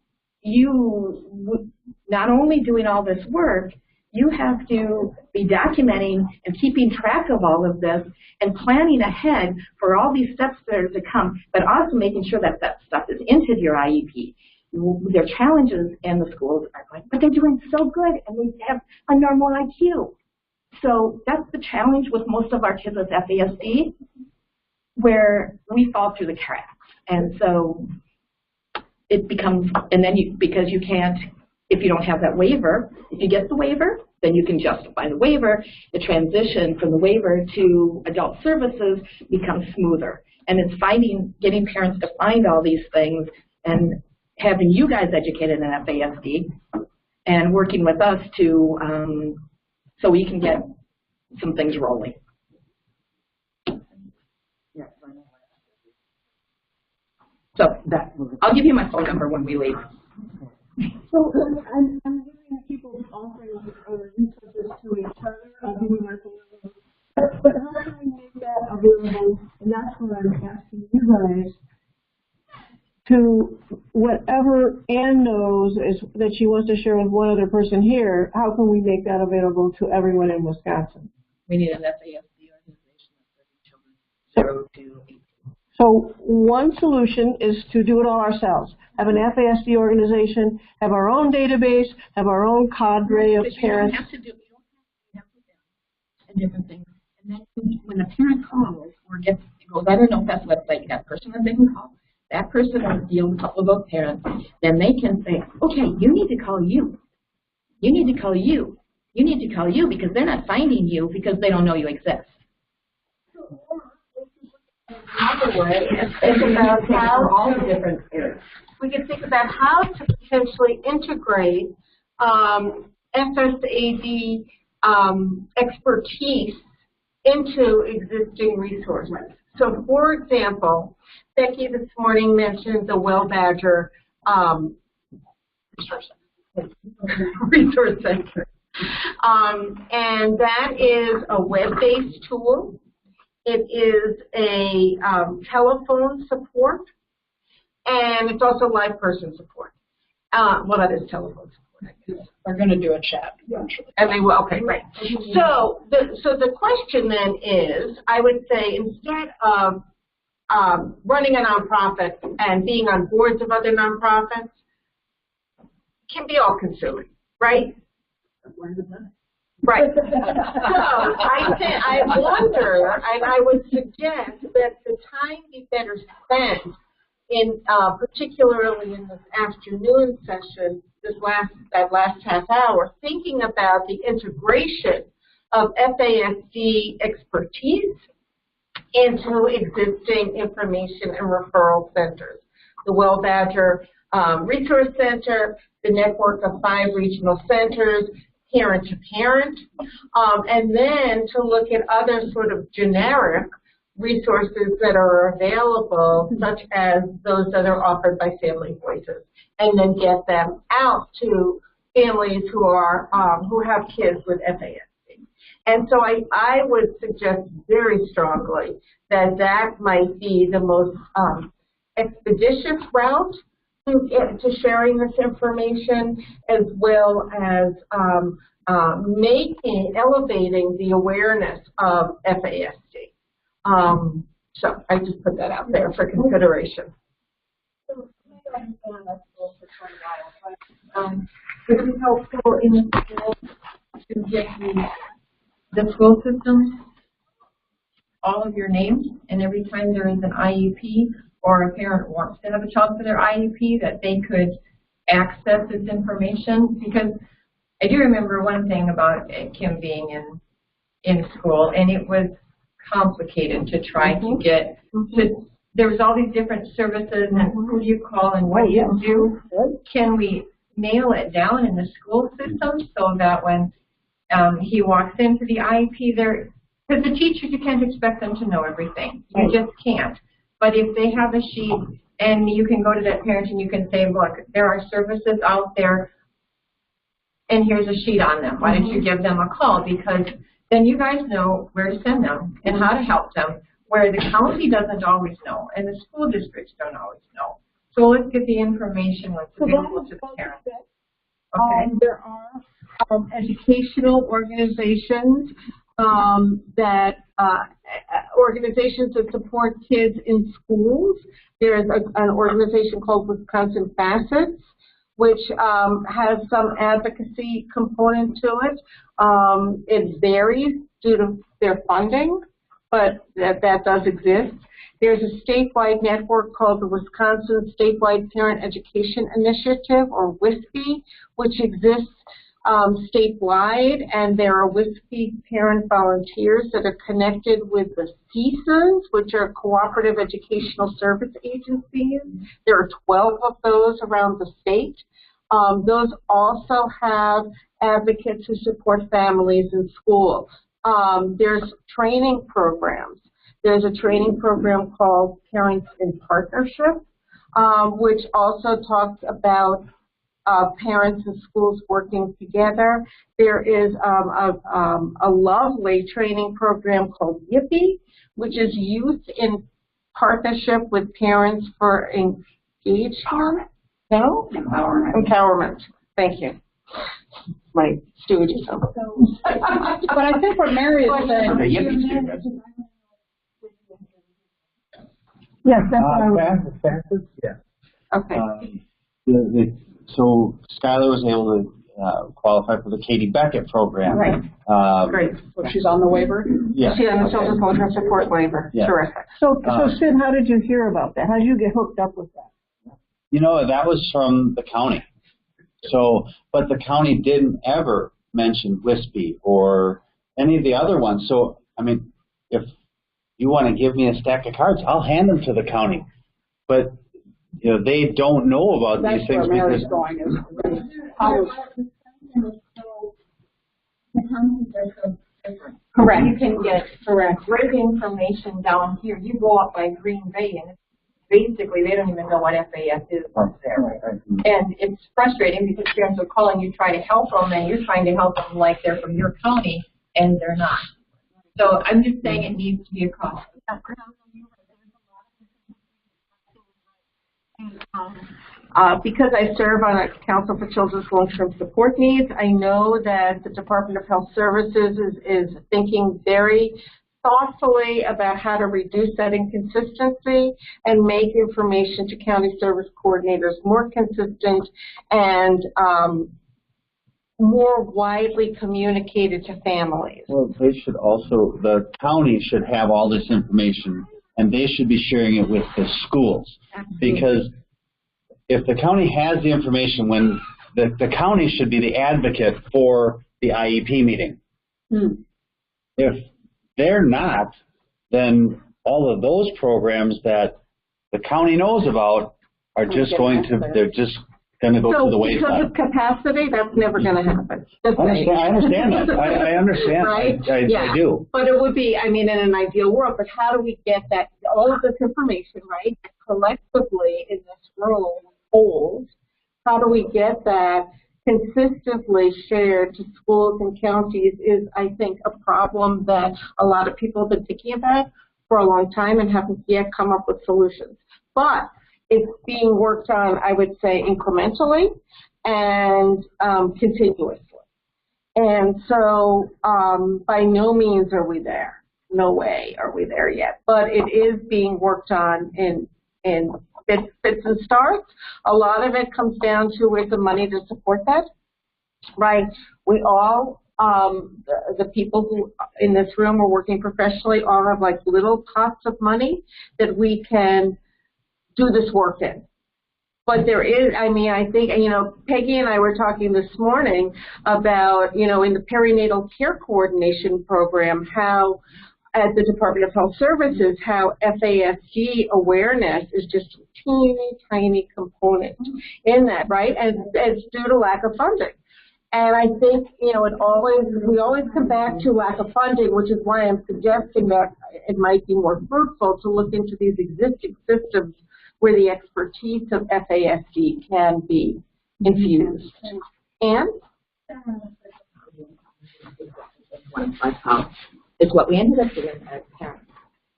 you, not only doing all this work, you have to be documenting and keeping track of all of this and planning ahead for all these steps that are to come, but also making sure that that stuff is into your IEP. Their challenges and the schools are going, but they're doing so good and they have a normal IQ. So that's the challenge with most of our kids with FASD, where we fall through the cracks. And so it becomes, and then because you can't, if you don't have that waiver, if you get the waiver, then you can justify the waiver. The transition from the waiver to adult services becomes smoother. And it's getting parents to find all these things and having you guys educated in FASD and working with us to, so we can get some things rolling. So I'll give you my phone number when we leave. So I'm hearing people offering resources to each other, giving my phone number. But how can we make that available? And that's what I'm asking you guys, to whatever Ann knows is that she wants to share with one other person here, how can we make that available to everyone in Wisconsin? We need an FASD organization for children 0 to 18. So one solution is to do it all ourselves. Have an FASD organization, have our own database, have our own cadre of parents. You don't have to and different things. And then when a parent calls or goes, I don't know if that's a website, you got a person that they can call. That person will deal with a couple of those parents. Then they can say, okay, you need to call you. You need to call you. You need to call you because they're not finding you because they don't know you exist. Another way is think about how we can think about how to potentially integrate FSAD expertise into existing resources. So, for example, Becky this morning mentioned the Well Badger Resource Center. And that is a web-based tool. It is a telephone support, and it's also live person support. Well, that is telephone support, I guess. We're going to do a chat eventually. And they will, okay, great. So the question then is, I would say instead of running a nonprofit and being on boards of other nonprofits, can be all-consuming, right? Right. So I wonder, and I would suggest that the time be better spent in, particularly in this afternoon session, that last half hour, thinking about the integration of FASD expertise into existing information and referral centers. The Well Badger Resource Center, the network of 5 regional centers, parent to parent, and then to look at other sort of generic resources that are available, such as those that are offered by Family Voices, and then get them out to families who are who have kids with FASD. And so I would suggest very strongly that that might be the most expeditious route to sharing this information, as well as elevating the awareness of FASD. So I just put that out there for consideration. Would it be helpful in the school to get the school system all of your names, and every time there is an IEP or a parent wants to have a child for their IEP, that they could access this information? Because I do remember one thing about Kim being in school, and it was complicated to try to get to. There was all these different services, and who do you call and what do you do? Can we nail it down in the school system so that when he walks into the IEP, because the teachers, you can't expect them to know everything. You just can't. But if they have a sheet, and you can go to that parent and you can say, look, there are services out there, and here's a sheet on them. Why don't you give them a call? Because then you guys know where to send them and how to help them where the county doesn't always know and the school districts don't always know. So let's get the information what's available to the parents. Okay. There are educational organizations organizations that support kids in schools. There's an organization called Wisconsin Facets, which has some advocacy component to it. It varies due to their funding, but that does exist. There's a statewide network called the Wisconsin Statewide Parent Education Initiative, or WISPE, which exists statewide, and there are WISPE parent volunteers that are connected with the CSUs, which are cooperative educational service agencies. There are 12 of those around the state. Those also have advocates who support families in school. There's training programs. There's a training program called Parents in Partnership, which also talks about parents and schools working together. There is a lovely training program called YIPPY, which is Youth in Partnership with Parents for Engagement. No? Empowerment. Thank you. My student. But I think what Mary is saying. Yes, that's what I was. Facets, yeah. Okay. So Skylar was able to qualify for the Katie Beckett program. Right. Great. So she's on the waiver? Yeah. She's on the Children's Long-Term Support waiver. Yeah. Terrific. So Sid, how did you hear about that? How did you get hooked up with that? You know, that was from the county. So, but the county didn't ever mention WISPE or any of the other ones. So, I mean, if you want to give me a stack of cards, I'll hand them to the county. But, you know, they don't know about these things because... Going is correct. You can get great information down here. You go up by Green Bay, and basically they don't even know what FAS is up there. And it's frustrating because parents are calling you, try to help them, and you're trying to help them like they're from your county, and they're not. So I'm just saying it needs to be across. Because I serve on a Council for Children's Long-Term Support Needs, I know that the Department of Health Services is thinking very thoughtfully about how to reduce that inconsistency and make information to county service coordinators more consistent and more widely communicated to families. Well, they should also, the county should have all this information, and they should be sharing it with the schools. Absolutely. Because if the county has the information, when the county should be the advocate for the IEP meeting. If they're not, then all of those programs that the county knows about are just going to, they're just going to go to the wayside. Because of capacity, that's never going to happen. I understand that. I understand. Right? I do. But it would be, I mean, in an ideal world, but how do we get that, all of this information, right, collectively in this room holds, how do we get that consistently shared to schools and counties is, I think, a problem that a lot of people have been thinking about for a long time and haven't yet come up with solutions. But it's being worked on, I would say, incrementally and continuously. And so by no means are we there. No way are we there yet. But it is being worked on in fits and starts. A lot of it comes down to where's the money to support that, right? We all, the people who in this room are working professionally all have like little pots of money that we can do this work in. But there is, I mean, I think, you know, Peggy and I were talking this morning about, you know, in the perinatal care coordination program, how at the Department of Health Services, how FASD awareness is just a teeny tiny component in that, right? And it's due to lack of funding. And I think, you know, we always come back to lack of funding, which is why I'm suggesting that it might be more fruitful to look into these existing systems where the expertise of FASD can be infused. And? It's what we ended up doing as parents.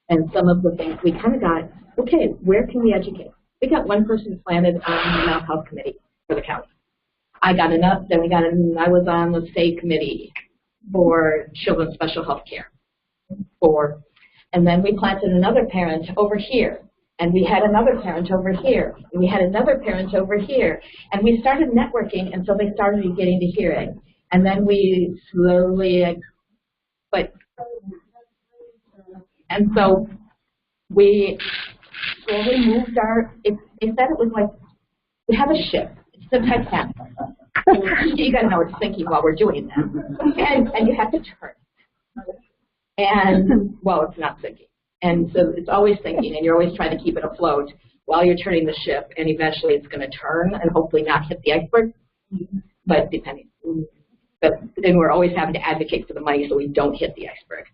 And some of the things we kind of got, okay, where can we educate? We got one person planted on the Mount Health Committee for the county. I was on the state committee for children's special health care. And then we planted another parent over here. And we had another parent over here. And we had another parent over here. And we started networking, and so they started getting to hear it. And then we slowly, and so we slowly moved they said it was like, we have a ship. It's the Titanic. You got to know it's sinking while we're doing that. And you have to turn. And, well, it's not sinking. And so it's always sinking, and you're always trying to keep it afloat while you're turning the ship, and eventually it's going to turn and hopefully not hit the iceberg, but depending. But then we're always having to advocate for the money so we don't hit the iceberg.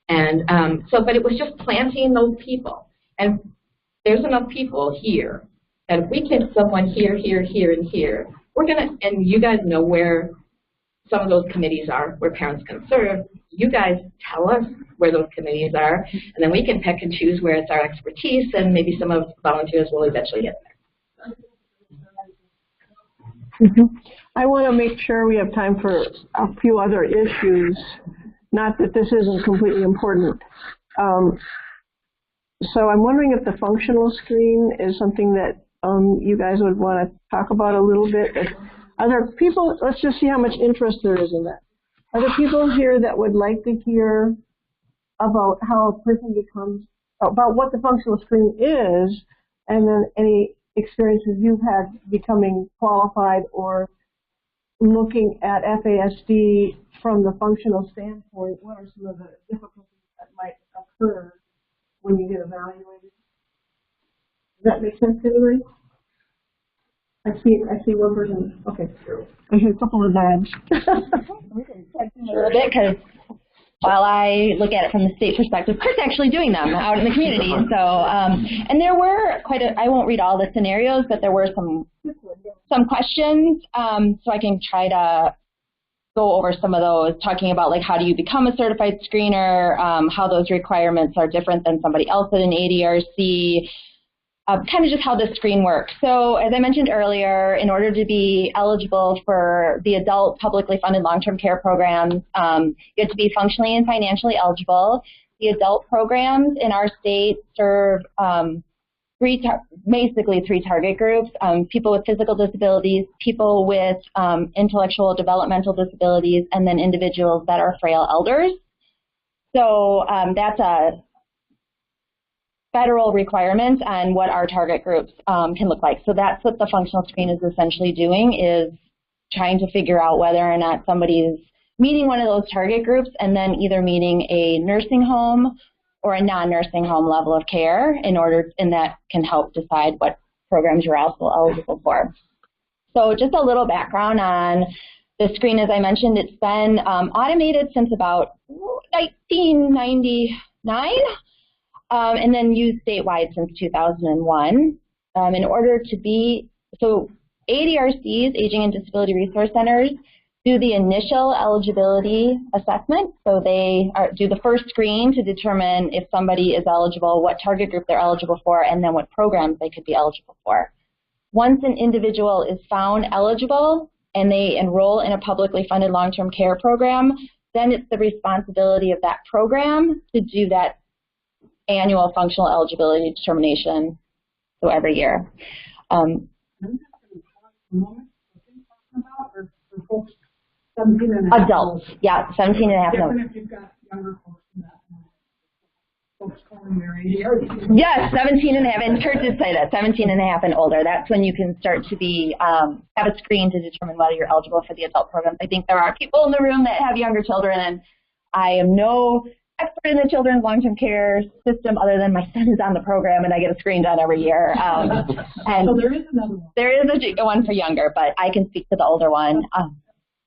And but it was just planting those people. And there's enough people here that if we get someone here, here, here, and here, we're going to, and you guys know where some of those committees are, where parents can serve. You guys tell us where those committees are, and then we can pick and choose where it's our expertise, and maybe some of the volunteers will eventually get there. I want to make sure we have time for a few other issues. Not that this isn't completely important. So I'm wondering if the functional screen is something that you guys would want to talk about a little bit. Are there people, let's just see how much interest there is in that. Are there people here that would like to hear about how a person becomes, about what the functional screen is, and then any experiences you've had becoming qualified or looking at FASD from the functional standpoint? What are some of the difficulties that might occur when you get evaluated? Does that make sense to anybody? I see one person. Okay. I hear a couple of nods. A little bit, because while I look at it from the state perspective, Kurt's actually doing them out in the community. So, and there were I won't read all the scenarios, but there were some questions. So I can try to go over some of those, talking about like how do you become a certified screener, how those requirements are different than somebody else at an ADRC. Kind of just how the screen works. So as I mentioned earlier, in order to be eligible for the adult publicly funded long-term care programs, you have to be functionally and financially eligible. The adult programs in our state serve basically three target groups: people with physical disabilities, people with intellectual developmental disabilities, and then individuals that are frail elders. So that's a federal requirements on what our target groups can look like. So that's what the functional screen is essentially doing, is trying to figure out whether or not somebody is meeting one of those target groups, and then either meeting a nursing home or a non-nursing home level of care and that can help decide what programs you're also eligible for. So just a little background on the screen. As I mentioned, it's been automated since about 1999. And then used statewide since 2001. In order to be, so ADRCs, Aging and Disability Resource Centers, do the initial eligibility assessment. So they do the first screen to determine if somebody is eligible, what target group they're eligible for, and then what programs they could be eligible for. Once an individual is found eligible and they enroll in a publicly funded long-term care program, then it's the responsibility of that program to do that annual functional eligibility determination, so every year. Adults, yeah, 17 and a half. Different if you've got younger folks than that. Folks calling their ADRC. Yes, 17 and a half, and Kurt did say that, 17 and a half and older. That's when you can start to be, have a screen to determine whether you're eligible for the adult programs. I think there are people in the room that have younger children, and I am no expert in the children's long-term care system other than my son is on the program and I get a screen done every year. And so there is another one. There is a one for younger, but I can speak to the older one.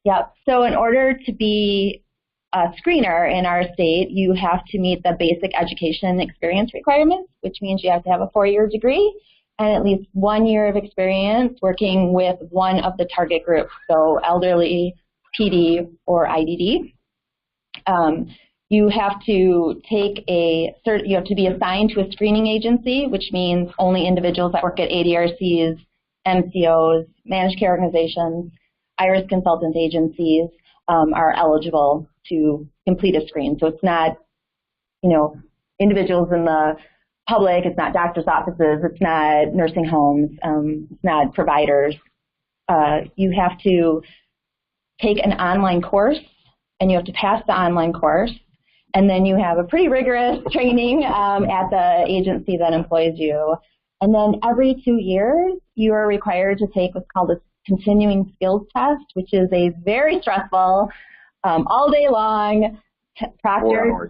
Yeah, so in order to be a screener in our state, you have to meet the basic education and experience requirements, which means you have to have a 4-year degree and at least 1 year of experience working with one of the target groups, so elderly, PD, or IDD. You have to take you have to be assigned to a screening agency, which means only individuals that work at ADRCs, MCOs, managed care organizations, IRIS consultant agencies are eligible to complete a screen. So it's not, individuals in the public, it's not doctor's offices, it's not nursing homes, it's not providers. You have to take an online course, and you have to pass the online course, and then you have a pretty rigorous training at the agency that employs you. And then every 2 years, you are required to take what's called a continuing skills test, which is a very stressful, all day long, proctored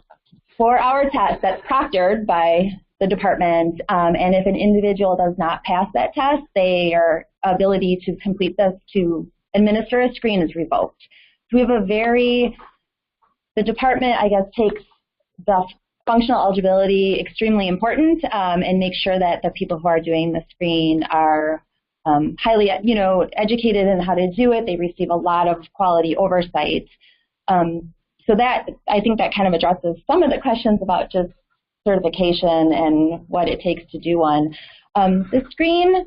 4-hour test that's proctored by the department. And if an individual does not pass that test, their ability to complete this to administer a screen is revoked. So we have the department, I guess, takes the functional eligibility extremely important and make sure that the people who are doing the screen are highly, educated in how to do it. They receive a lot of quality oversight. So that, I think that kind of addresses some of the questions about just certification and what it takes to do one. The screen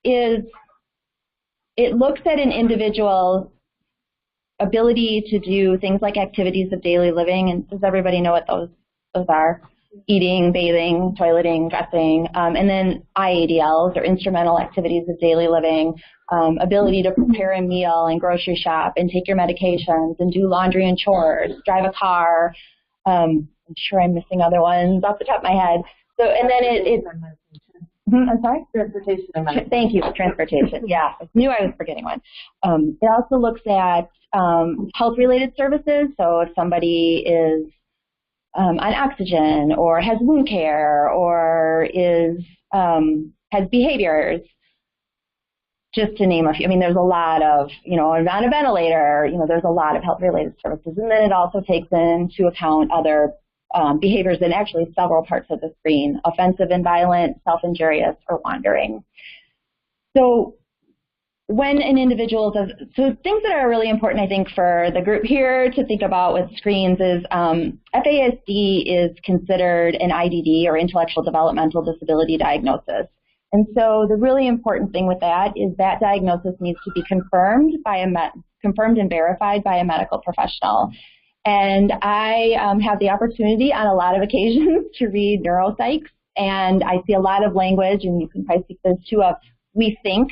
it looks at an individual's ability to do things like activities of daily living, and does everybody know what those are? Eating, bathing, toileting, dressing, and then IADLs, or instrumental activities of daily living, ability to prepare a meal and grocery shop and take your medications and do laundry and chores, drive a car. I'm sure I'm missing other ones off the top of my head. So, and then I'm sorry? Transportation and medicine. Thank you, transportation. Yeah, I knew I was forgetting one. It also looks at health-related services. So if somebody is on oxygen, or has wound care, or has behaviors, just to name a few. I mean, there's a lot of, on a ventilator, there's a lot of health-related services. And then it also takes into account other behaviors in actually several parts of the screen: offensive and violent, self-injurious, or wandering. So when an individual does, so things that are really important, I think, for the group here to think about with screens is FASD is considered an IDD, or intellectual developmental disability diagnosis. And so the really important thing with that is that diagnosis needs to be confirmed and verified by a medical professional. And I have the opportunity on a lot of occasions to read neuropsychs, and I see a lot of language, and you can probably speak those two of we think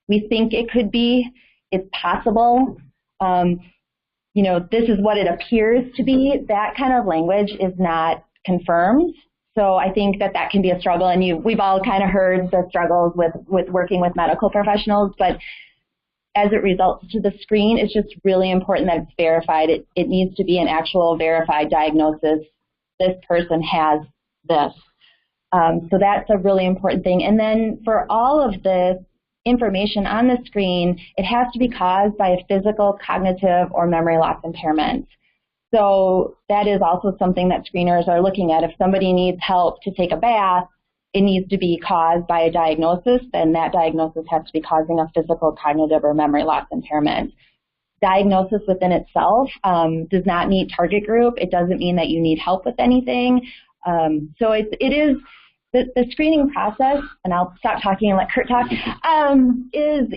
it could be, it's possible, this is what it appears to be. That kind of language is not confirmed. So I think that can be a struggle, and we've all kind of heard the struggles with working with medical professionals, but as it results to the screen, it's just really important that it's verified. It needs to be an actual verified diagnosis. This person has this. So that's a really important thing. And then for all of the information on the screen, it has to be caused by a physical, cognitive, or memory loss impairment. So that is also something that screeners are looking at. If somebody needs help to take a bath, it needs to be caused by a diagnosis, then that diagnosis has to be causing a physical, cognitive, or memory loss impairment. Diagnosis within itself does not meet target group. It doesn't mean that you need help with anything. So it is the screening process, and I'll stop talking and let Kurt talk, it's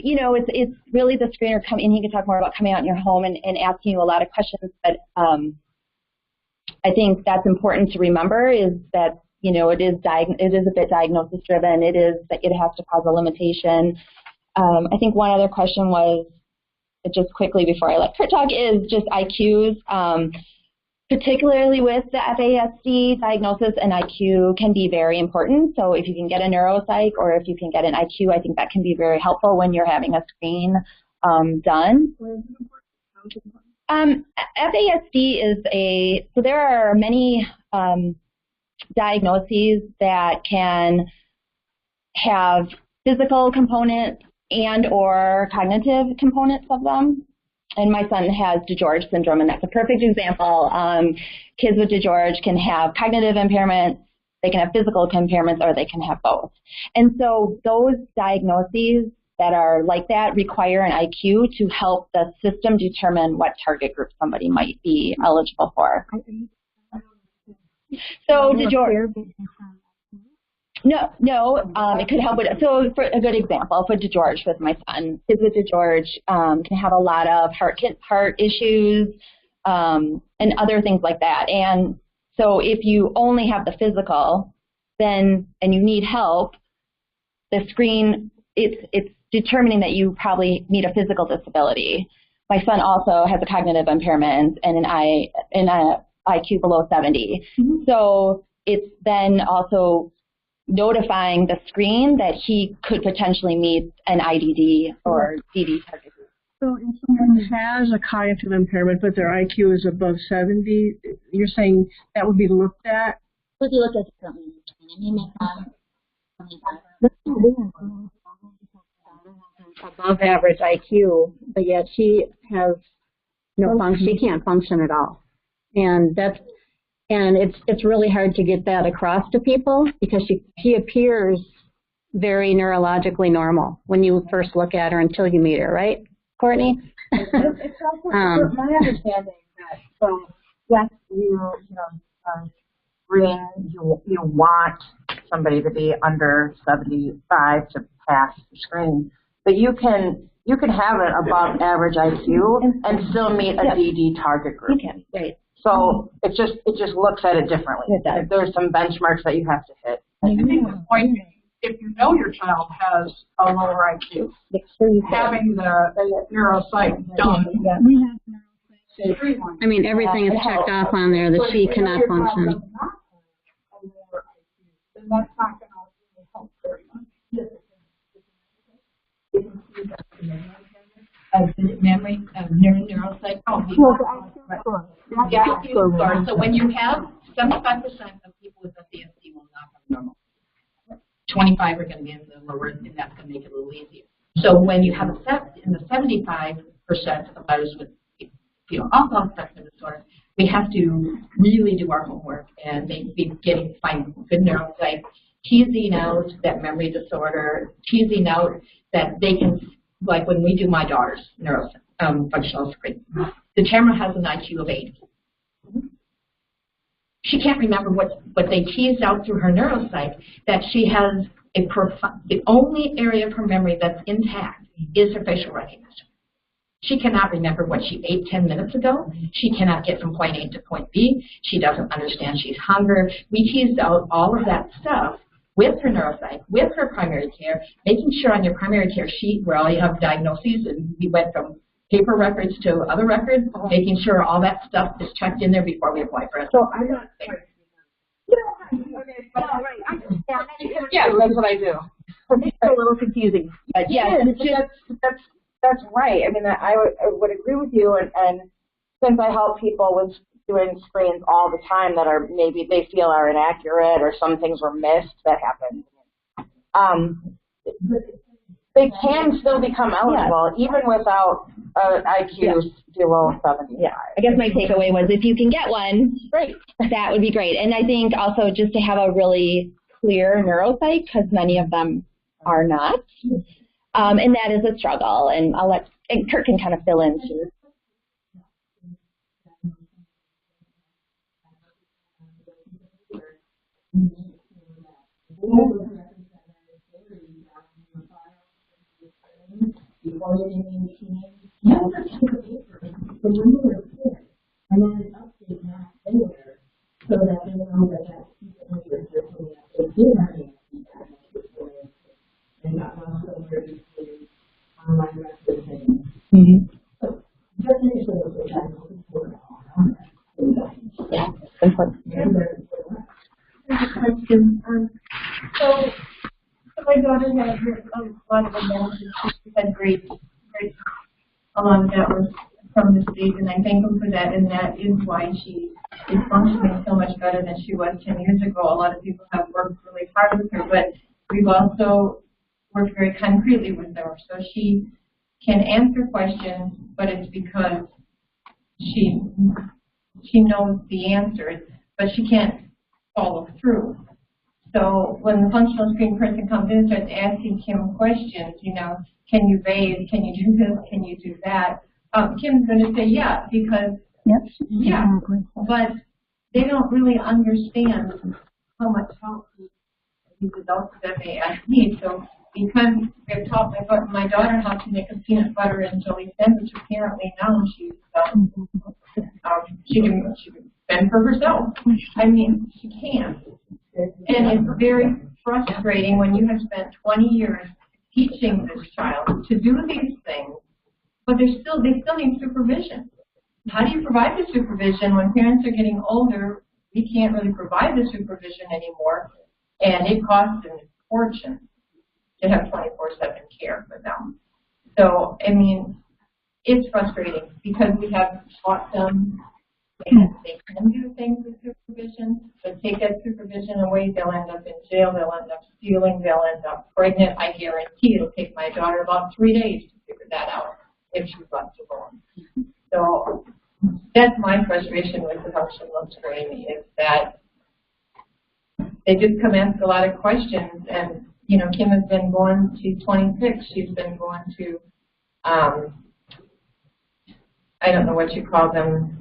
really the screener coming in. He can talk more about coming out in your home and asking you a lot of questions. But I think that's important to remember is that, it is a bit diagnosis driven. It is that it has to cause a limitation. I think one other question was, just quickly before I let Kurt talk, is just IQs. Particularly with the FASD diagnosis, an IQ can be very important. So if you can get a neuropsych or if you can get an IQ, I think that can be very helpful when you're having a screen done. FASD is so there are many diagnoses that can have physical components and or cognitive components of them. And my son has DiGeorge syndrome, and that's a perfect example. Kids with DiGeorge can have cognitive impairments, they can have physical impairments, or they can have both. And so those diagnoses that are like that require an IQ to help the system determine what target group somebody might be eligible for. So DeGeorge, it could help with, so for a good example, for DeGeorge with my son, kids with DeGeorge can have a lot of heart issues and other things like that. And so if you only have the physical, then, and you need help, the screen, it's determining that you probably need a physical disability. My son also has a cognitive impairment and an IQ below 70. So it's then also notifying the screen that he could potentially meet an IDD or DD target group. So if someone has a cognitive impairment but their IQ is above 70, you're saying that would be looked at? Would you look at differently? Above average IQ, but yet she has no function. She can't function at all, and it's really hard to get that across to people because she appears very neurologically normal when you first look at her until you meet her, right, Courtney? It's also my understanding that so yes, you want somebody to be under 75 to pass the screen, but you can have an above average IQ and still meet a DD target group. You can, right. So it just looks at it differently. There's some benchmarks that you have to hit. I think the point is, if you know your child has a lower IQ, having the neuropsych done. I mean, everything is checked off on there that she cannot function. Then that's not going to really help very much. Memory, neuropsych. The IQ score. So when you have 75% of people with FASD will not have normal. 25 are going to be in the lower, and that's going to make it a little easier. So when you have in the 75% of others with alcohol spectrum disorder, we have to really do our homework and find good neuropsych, teasing out that memory disorder, teasing out that they can, like when we do my daughter's functional screen, the Tamara has an IQ of 80. She can't remember what they teased out through her neuropsych, that she has the only area of her memory that's intact is her facial recognition. She cannot remember what she ate 10 minutes ago. She cannot get from point A to point B. She doesn't understand she's hungry. We teased out all of that stuff with her neuropsych, with her primary care, making sure on your primary care sheet where all you have diagnoses, and we went from paper records to other records, making sure all that stuff is checked in there before we apply for it. So I'm not Yeah, that's what I do. It's a little confusing. But yeah, that's right. I mean, I would agree with you, and since I help people with doing screens all the time that are maybe they feel are inaccurate or some things were missed, that happens. They can still become eligible even without IQ below 75. Yeah, I guess my takeaway was if you can get one, great, that would be great. And I think also just to have a really clear neuropsych, because many of them are not, and that is a struggle. And and Kurt can kind of fill in too. Before you name and then an update not anywhere so that they know that that's they did have and not somewhere between online records and so just make sure that they have yeah, important. Question. So my daughter had a lot of analysis. She had great. A lot of that was from the state, and I thank them for that. And that is why she is functioning so much better than she was 10 years ago. A lot of people have worked really hard with her, but we've also worked very concretely with her. So she can answer questions, but it's because she knows the answer, but she can't follow through. So when the functional screen person comes in and starts asking Kim questions, you know, can you bathe? Can you do this? Can you do that? Kim's going to say yeah, because yeah, but they don't really understand how much help these adults with FAS need. So because I've taught my daughter how to make a peanut butter and jelly sandwich, apparently now she can fend for herself. I mean, she can. And it's very frustrating when you have spent 20 years teaching this child to do these things, but they still need supervision. How do you provide the supervision when parents are getting older? We can't really provide the supervision anymore, and it costs a fortune to have 24/7 care for them. So, I mean, it's frustrating because we have taught them they can do things with supervision, but take that supervision away, they'll end up in jail, they'll end up stealing, they'll end up pregnant. I guarantee it'll take my daughter about 3 days to figure that out if she's left alone. So that's my frustration with the functional screen, is that they just come ask a lot of questions. And, you know, Kim has been going, she's 26, she's been going to, I don't know what you call them.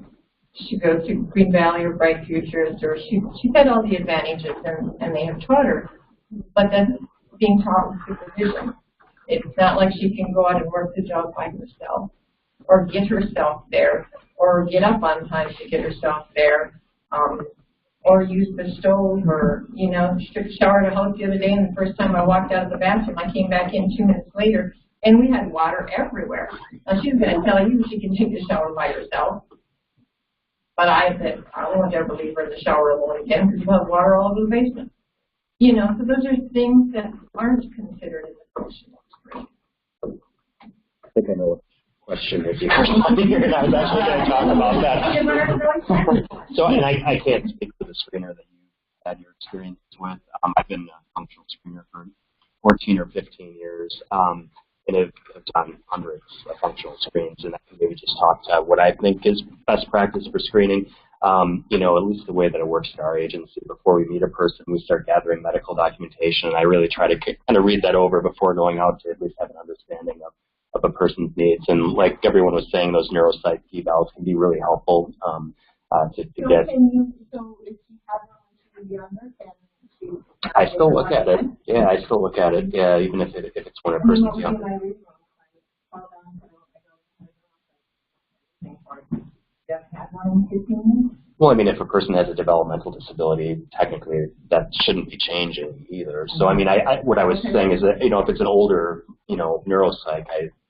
She goes to Green Valley or Bright Futures, or she's had all the advantages, and they have taught her. But that's being taught with supervision. It's not like she can go out and work the job by herself, or get herself there, or get up on time to get herself there, or use the stove, or, you know, she took a shower at a house the other day, and the first time I walked out of the bathroom, I came back in 2 minutes later, and we had water everywhere. Now, she's going to tell you she can take a shower by herself. But I said, I won't ever leave her in the shower alone again, because we'll have water all over the basement. You know, so those are things that aren't considered in the functional screen. I think I know what the question is here. And I was actually going to talk about that. So, and I can't speak for the screener that you had your experience with. I've been a functional screener for 14 or 15 years. And have done hundreds of functional screens, and I can maybe just talk to what I think is best practice for screening. You know, at least the way that it works at our agency, before we meet a person, we start gathering medical documentation, and I really try to kind of read that over before going out to at least have an understanding of a person's needs. And like everyone was saying, those neuropsych evals can be really helpful to get. So if you have one when she was younger, then I still look at it. Yeah, I still look at it. Yeah, even if it's when a person's younger. Well, I mean, if a person has a developmental disability, technically that shouldn't be changing either. So, I mean, what I was saying is that, you know, if it's an older, you know, neuropsych,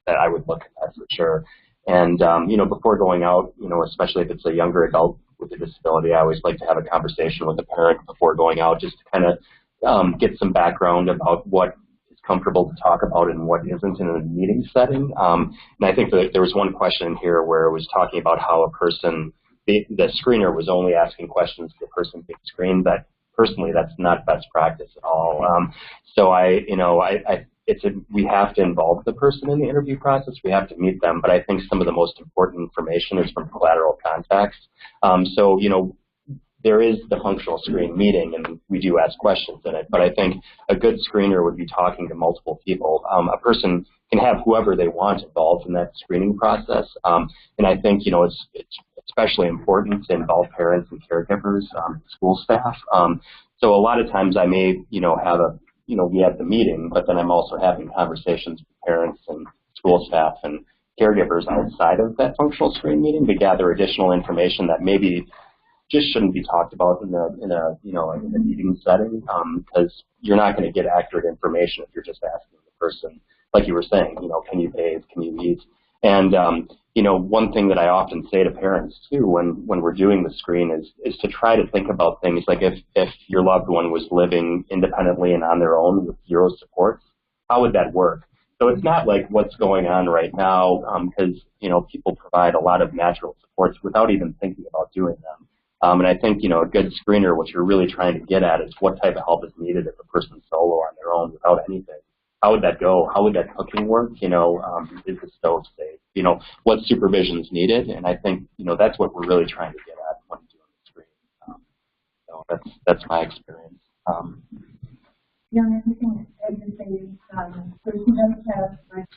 I would look at that for sure. And, you know, before going out, you know, especially if it's a younger adult with a disability, I always like to have a conversation with the parent before going out, just to kind of get some background about what is comfortable to talk about and what isn't in a meeting setting. And I think that there was one question here where it was talking about how a person, the screener was only asking questions to the person being screened. But personally, that's not best practice at all. So we have to involve the person in the interview process. We have to meet them. But I think some of the most important information is from collateral contacts. So, you know, there is the functional screen meeting, and we do ask questions in it. But I think a good screener would be talking to multiple people. A person can have whoever they want involved in that screening process. And I think, you know, it's especially important to involve parents and caregivers, school staff. So a lot of times I may, you know, we have the meeting, but then I'm also having conversations with parents and school staff and caregivers outside of that functional screen meeting to gather additional information that maybe just shouldn't be talked about in a meeting setting, because you're not going to get accurate information if you're just asking the person, like you were saying, you know, can you bathe, can you eat? And you know, one thing that I often say to parents too when we're doing the screen is to try to think about things like if your loved one was living independently and on their own with zero supports, how would that work? So it's not like what's going on right now, because you know, people provide a lot of natural supports without even thinking about doing them. And I think, you know, a good screener, what you're really trying to get at is what type of help is needed if a person's solo on their own without anything. How would that go? How would that cooking work? You know, is the stove safe? You know, what supervision is needed? And I think, you know, that's what we're really trying to get at when doing the screen. So that's my experience. Yeah, everything so she does have like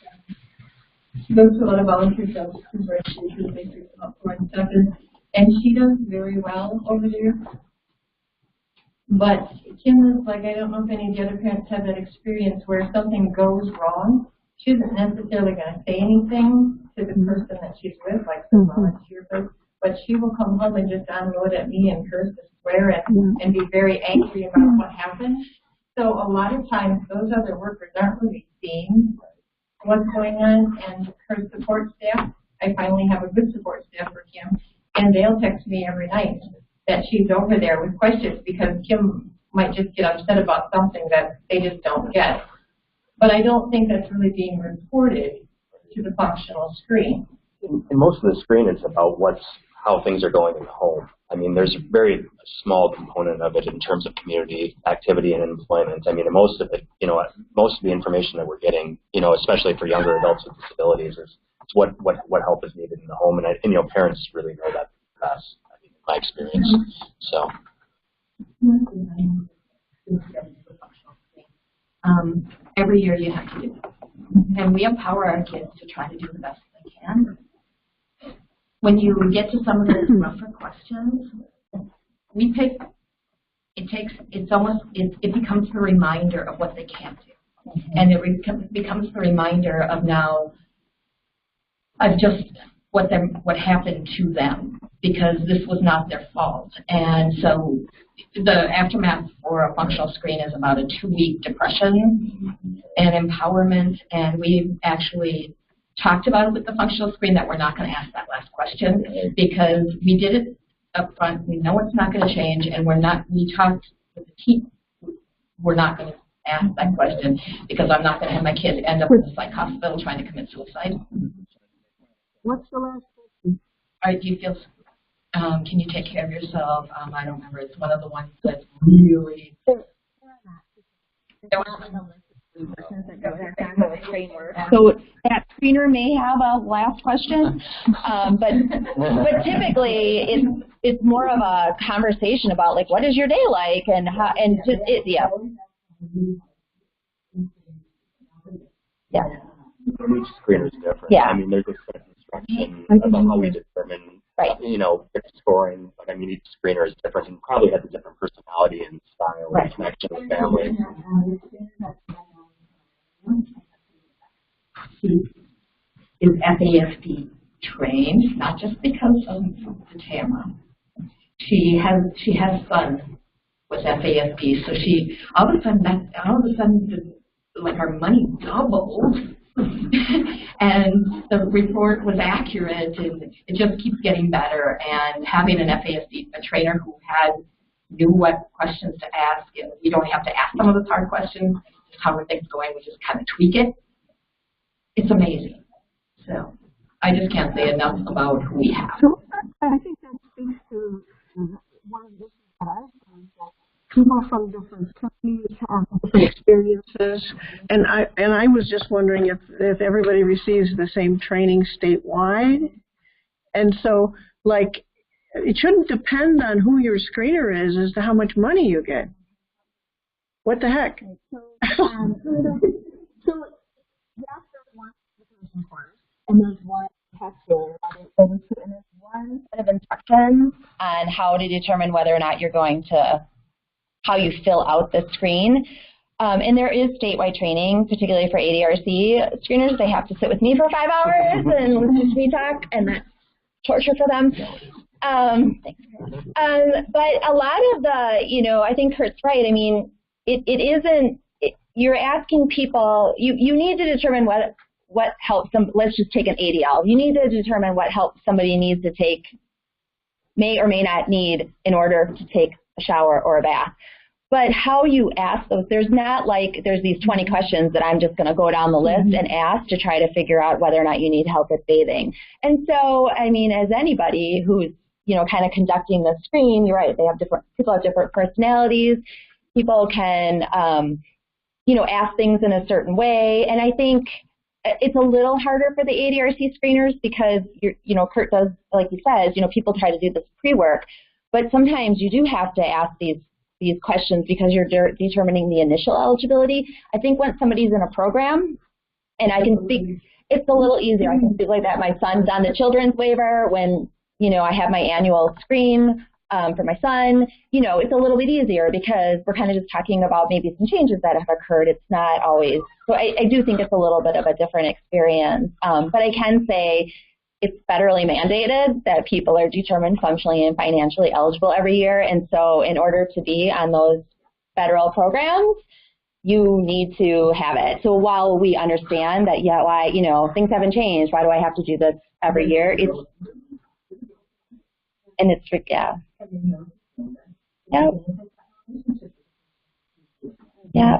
she goes to a lot of volunteer jobs where she makes up for and stuff, and she does very well over there. But Kim is like, I don't know if any of the other parents have that experience where if something goes wrong, she isn't necessarily going to say anything to the person that she's with, like the volunteer person, but she will come home and just unload at me and curse and swear and be very angry about what happened. So a lot of times those other workers aren't really seeing what's going on, and her support staff, I finally have a good support staff for Kim, and they'll text me every night that she's over there with questions because Kim might just get upset about something that they just don't get. But I don't think that's really being reported to the functional screen. And most of the screen is about how things are going in the home. I mean, there's a very small component of it in terms of community activity and employment. I mean, most of the information that we're getting, especially for younger adults with disabilities, is what help is needed in the home, and parents really know that best. I mean, in my experience. So. Every year you have to do it. And we empower our kids to try to do the best they can. When you get to some of those rougher questions, it becomes the reminder of what they can't do. And it becomes the reminder of just what happened to them, because this was not their fault. And so the aftermath for a functional screen is about a 2-week depression and empowerment, and we've actually talked about it with the functional screen that we're not going to ask that last question because we did it up front. We know it's not going to change, and we talked with the team. We're not going to ask that question because I'm not going to have my kid end up in a psych hospital trying to commit suicide. What's the last question? All right, do you feel, can you take care of yourself? I don't remember. It's one of the ones that's really... So that screener may have a last question, but typically it's more of a conversation about like what is your day like and how yeah. Each screener is different. Yeah. I mean, there's different instruction about how we determine, scoring. But I mean, each screener is different and probably has a different personality and style and connection with families. She is FASD trained, not just because of the TAMA. She has fun with FASD, so she all of a sudden like our money doubled, and the report was accurate, and it just keeps getting better. And having an FASD trainer who knew what questions to ask, and you don't have to ask some of those hard questions. Just how are things going? We just kind of tweak it. It's amazing. So I just can't say enough about who we have. So I think that speaks to one of the things that I've heard, that people from different countries have different experiences, and I was just wondering if everybody receives the same training statewide, and so like it shouldn't depend on who your screener is as to how much money you get. What the heck? So there's one application course, and there's one testing, and there's one set of instructions on how to determine whether or not you're going to, how you fill out the screen. And there is statewide training, particularly for ADRC screeners. They have to sit with me for 5 hours and listen to me talk, and that's torture for them. But a lot of the, I think Kurt's right. I mean, it isn't, you're asking people, you need to determine what helps them. Let's just take an ADL. You need to determine what help somebody needs to take, may or may not need in order to take a shower or a bath. But how you ask those, there's not like there's these 20 questions that I'm just going to go down the list and ask to try to figure out whether or not you need help with bathing. And so, I mean, as anybody who's, kind of conducting the screen, you're right, people have different personalities. People can, ask things in a certain way. And I think it's a little harder for the ADRC screeners because, Kurt does, like he says, people try to do this pre-work. But sometimes you do have to ask these these questions because you're determining the initial eligibility. I think once somebody's in a program, and I can speak, it's a little easier. I can speak like that. My son's on the children's waiver. When, you know, I have my annual screen for my son, you know, it's a little bit easier because we're kind of just talking about maybe some changes that have occurred. It's not always, so I do think it's a little bit of a different experience. But I can say it's federally mandated that people are determined functionally and financially eligible every year. And so in order to be on those federal programs, you need to have it. So while we understand that, yeah, why, you know, things haven't changed, why do I have to do this every year? It's, and it's, yeah. Yep. Yeah.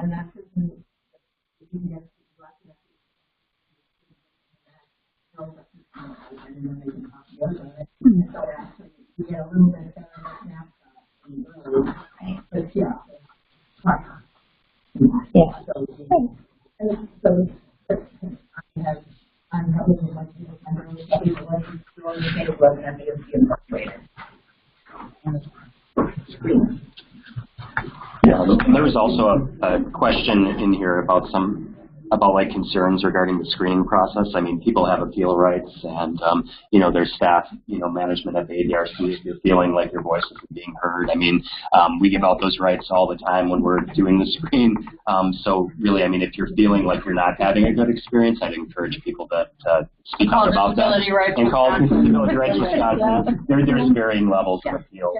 Yeah, there was also a question in here about like concerns regarding the screening process. I mean, people have appeal rights, and you know, there's staff, you know, management at the ADRC. If you're feeling like your voice isn't being heard, I mean, we give out those rights all the time when we're doing the screen. So really, I mean, if you're feeling like you're not having a good experience, I'd encourage people to speak out about that and call disability rights Wisconsin. There's varying levels of appeal.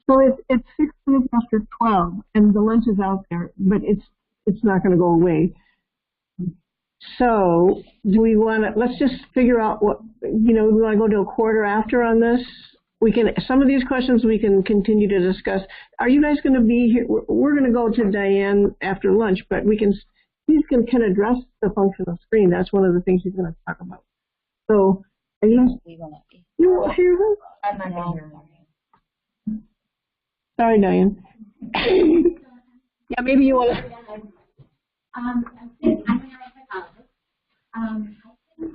So it's 6 minutes after 12, and the lunch is out there, but it's not going to go away. So do we want to, let's just figure out what, you know, do we want to go to a quarter after on this? We can, some of these questions we can continue to discuss. Are you guys going to be here? We're going to go to Diane after lunch, but we can, you can address the functional screen. That's one of the things she's going to talk about. So are you won't hear her? I'm not going to hear her. Sorry, Diane. Yeah, maybe you want to. I'm a neuropsychologist. I think,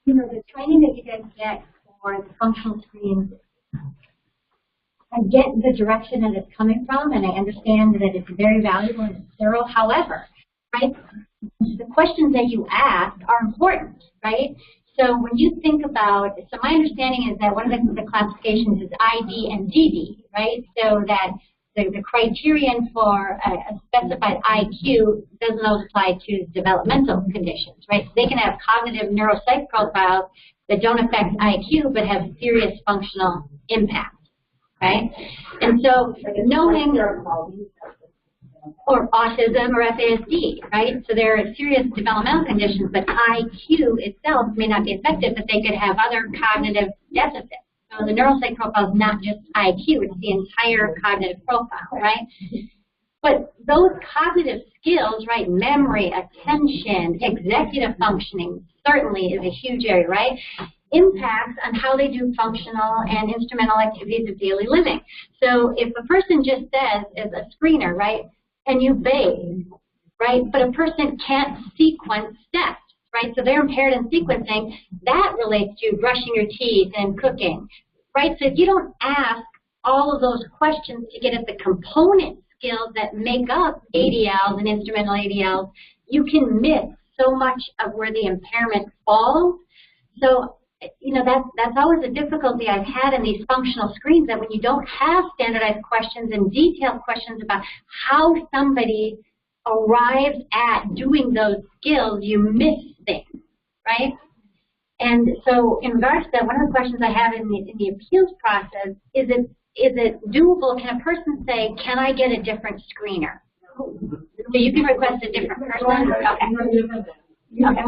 you know, the training that you guys get for the functional screens, I get the direction that it's coming from, and I understand that it's very valuable and thorough. However, right, the questions that you ask are important, right? So when you think about, so my understanding is that one of the classifications is ID and DD, right? So that the criterion for a specified IQ doesn't always apply to developmental conditions, right? So they can have cognitive neuropsych profiles that don't affect IQ but have serious functional impact, right? And so knowing, or autism or FASD, right? So there are serious developmental conditions, but IQ itself may not be affected, but they could have other cognitive deficits. So the neuropsych profile is not just IQ, it's the entire cognitive profile, right? But those cognitive skills, right, memory, attention, executive functioning, certainly is a huge area, right? Impacts on how they do functional and instrumental activities of daily living. So if a person just says, as a screener, right, and you bathe, right, but a person can't sequence steps, right, so they're impaired in sequencing, that relates to brushing your teeth and cooking, right? So if you don't ask all of those questions to get at the component skills that make up ADLs and instrumental ADLs, you can miss so much of where the impairment falls. So, you know, that's always a difficulty I've had in these functional screens, that when you don't have standardized questions and detailed questions about how somebody arrives at doing those skills, you miss things, right? And so in regards to that, one of the questions I have in the appeals process is it doable? Can a person say, can I get a different screener? So you can request a different person? Okay.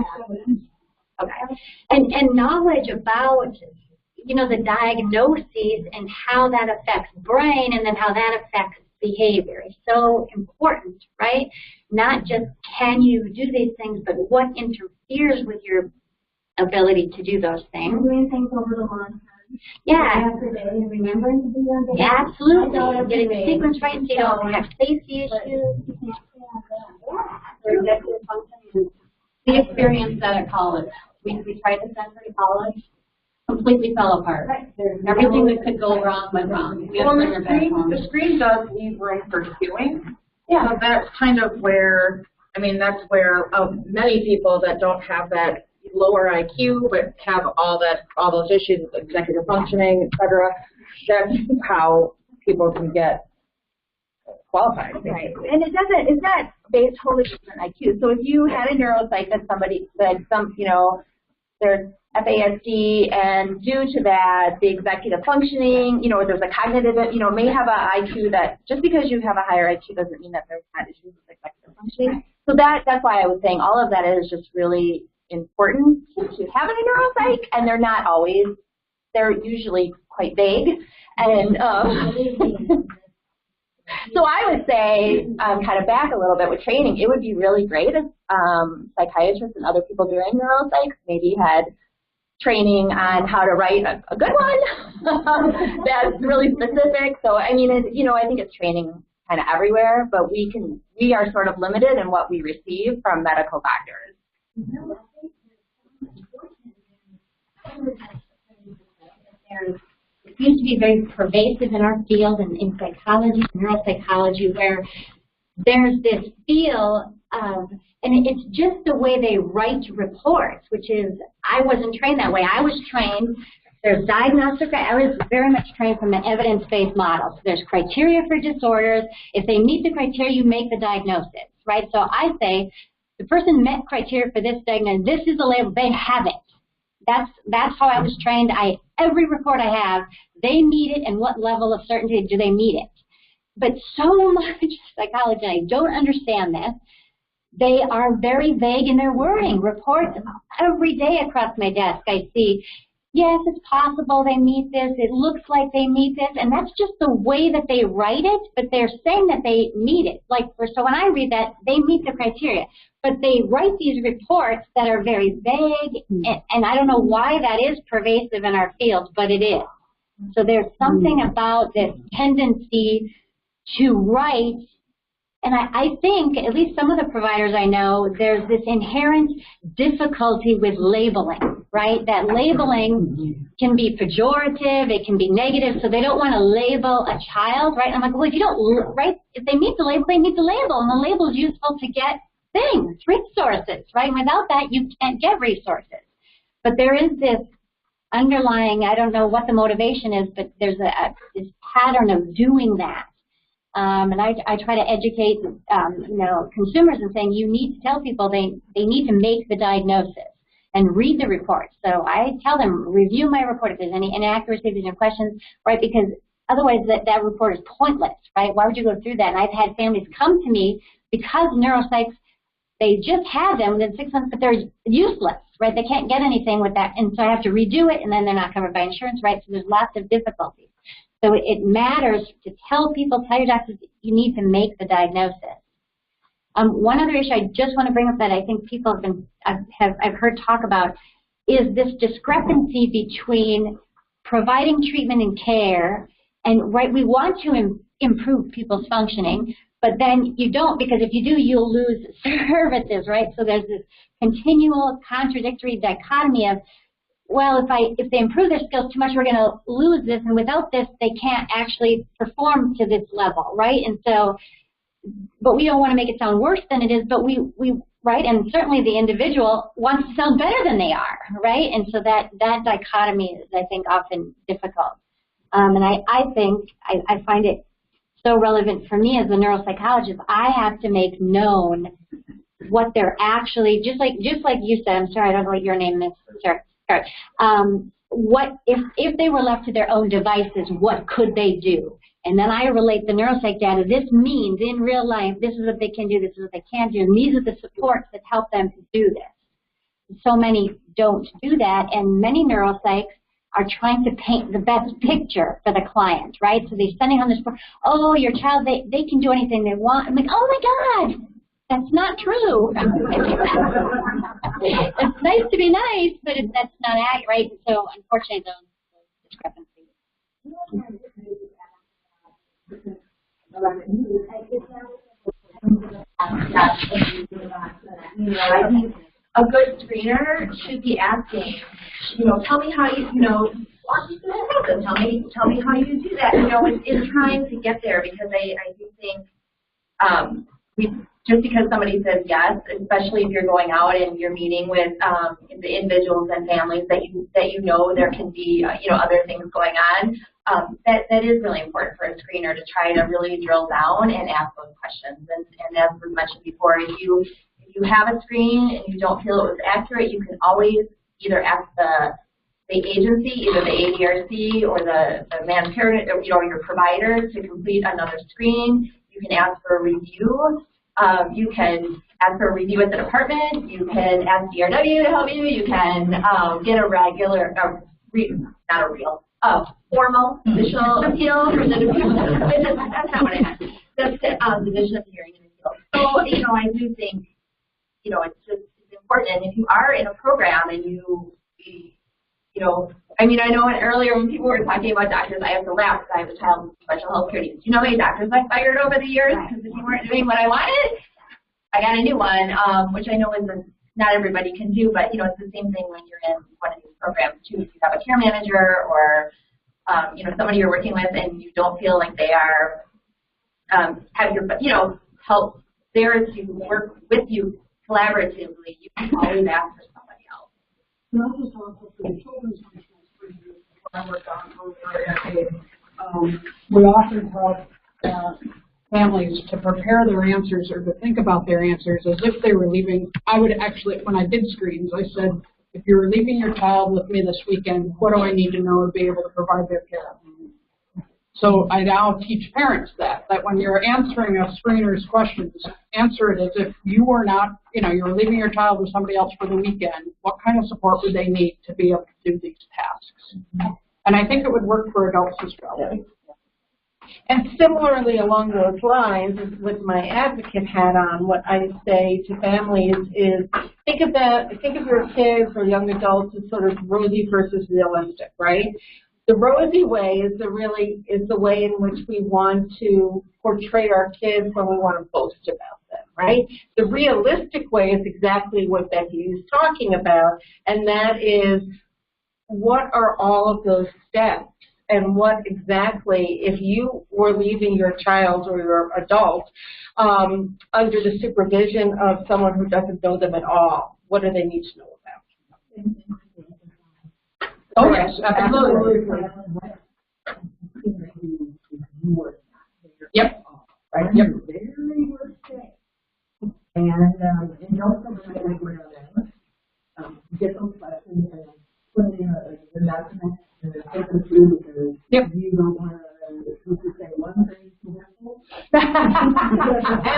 Okay. And knowledge about, you know, the diagnoses and how that affects brain and then how that affects behavior is so important, right? Not just can you do these things, but what interferes with your ability to do those things. Doing things over the long term. Yeah. Remembering to do them. Yeah, absolutely. Getting the sequence right so you don't have safety issues. We experienced that at college. We tried to send her to college, completely fell apart. Everything that could go wrong went wrong. We had to bring her back home. The screen does leave room for queuing. Yeah. So that's kind of where, I mean, that's where many people that don't have that lower IQ but have all those issues, executive functioning, et cetera, that's how people can get qualified. Right, and it's not based wholly on IQ. So if you had a neuropsych that somebody said there's FASD, and due to that, the executive functioning, there's a cognitive, may have a IQ that just because you have a higher IQ doesn't mean that there's not issues with executive functioning. So that's why I was saying all of that is just really important to have in a neuropsych, and they're usually quite vague. And so I would say, kind of back a little bit with training, it would be really great if psychiatrists and other people doing neuropsych maybe had training on how to write a good one that's really specific. So I mean, I think it's training kind of everywhere, but we are sort of limited in what we receive from medical doctors. It seems to be very pervasive in our field and in psychology, neuropsychology, where there's this feel of, and it's just the way they write reports, which is, I wasn't trained that way. I was trained, there's diagnostic, I was very much trained from an evidence-based model. So there's criteria for disorders. If they meet the criteria, you make the diagnosis, right? So I say, the person met criteria for this diagnosis, this is the label, they have it. That's how I was trained. Every report I have, they meet it, and what level of certainty do they meet it? But so much psychology, I don't understand this. They are very vague in their wording. Reports every day across my desk, I see, yes, it's possible they meet this. It looks like they meet this, and that's just the way that they write it. But they're saying that they meet it. So when I read that, they meet the criteria. But they write these reports that are very vague, and I don't know why that is pervasive in our field, but it is. So there's something about this tendency to write, and I think, at least some of the providers I know, there's this inherent difficulty with labeling, right? That labeling can be pejorative, it can be negative, so they don't want to label a child, right? I'm like, well, if you don't, right? If they meet the label, they meet the label, and the label is useful to get things, resources, right? Without that, you can't get resources. But there is this underlying, I don't know what the motivation is, but there's this pattern of doing that. And I try to educate, consumers and saying you need to tell people they need to make the diagnosis and read the report. So I tell them, review my report if there's any inaccuracies, if there's any questions, right? Because otherwise that report is pointless, right? Why would you go through that? And I've had families come to me because neuropsychs, they just had them within 6 months, but they're useless, right? They can't get anything with that. And so I have to redo it, and then they're not covered by insurance, right? So there's lots of difficulties. So it matters to tell your doctors that you need to make the diagnosis. One other issue I just want to bring up that I think people I've heard talk about is this discrepancy between providing treatment and care, and right, we want to improve people's functioning, but then you don't, because if you do, you'll lose services, right? So there's this continual contradictory dichotomy of, well, if they improve their skills too much, we're going to lose this, and without this, they can't actually perform to this level, right? And so, but we don't want to make it sound worse than it is, but we right, and certainly the individual wants to sound better than they are, right? And so that dichotomy is, I think, often difficult. And I think I find it so relevant for me as a neuropsychologist. I have to make known what they're actually, just like you said, I'm sorry, I don't know what your name is, sir. What if they were left to their own devices, what could they do? And then I relate the neuropsych data. This means in real life, this is what they can do, this is what they can't do, and these are the supports that help them to do this. So many don't do that, and many neuropsychs are trying to paint the best picture for the client, right? So they're sending on this, oh, your child, they can do anything they want. I'm like, oh my God, that's not true. It's nice to be nice, but that's not accurate, right? So unfortunately, those discrepancies. a good screener should be asking, tell me how walk me through the process. Tell me how you do that. In trying to get there, because I do think just because somebody says yes, especially if you're going out and you're meeting with the individuals and families that there can be other things going on, that is really important for a screener to try to really drill down and ask those questions. And as was mentioned before, if you have a screen and you don't feel it was accurate, you can always either ask the agency, either the ADRC or the managed care, or your provider to complete another screen. You can ask for a review. You can ask for a review at the department. You can ask DRW to help you. You can get a regular, formal official appeal from the division. That's not what I meant. That's the Division of Hearing and Appeal. So, I do think, it's important. And if you are in a program and I know earlier when people were talking about doctors, I have to laugh because I have a child with special health care needs. Do you know how many doctors I fired over the years because if you weren't doing what I wanted? I got a new one, which I know not everybody can do, but it's the same thing when you're in one of these programs too. If you have a care manager or somebody you're working with and you don't feel like they are have your help there to work with you collaboratively, you can always ask for somebody else. And I'll just also for the children's functional screening I work on over at we often help families to prepare their answers or to think about their answers as if they were leaving. I would actually, when I did screens, I said, if you're leaving your child with me this weekend, what do I need to know to be able to provide their care? So I now teach parents that when you're answering a screener's questions, answer it as if you were not, you're leaving your child with somebody else for the weekend. What kind of support would they need to be able to do these tasks? And I think it would work for adults as well. And similarly along those lines, with my advocate hat on, what I say to families is think of your kids or young adults as sort of rosy versus realistic, right? The rosy way is the way in which we want to portray our kids when we want to boast about them, right? The realistic way is exactly what Becky is talking about, and that is what are all of those steps and what exactly, if you were leaving your child or your adult under the supervision of someone who doesn't know them at all, what do they need to know about? Oh, yes, absolutely. Yep. Right? Yep. Very worst day. And don't get those questions and put in the document and take them through because you don't want to say one thing to people. And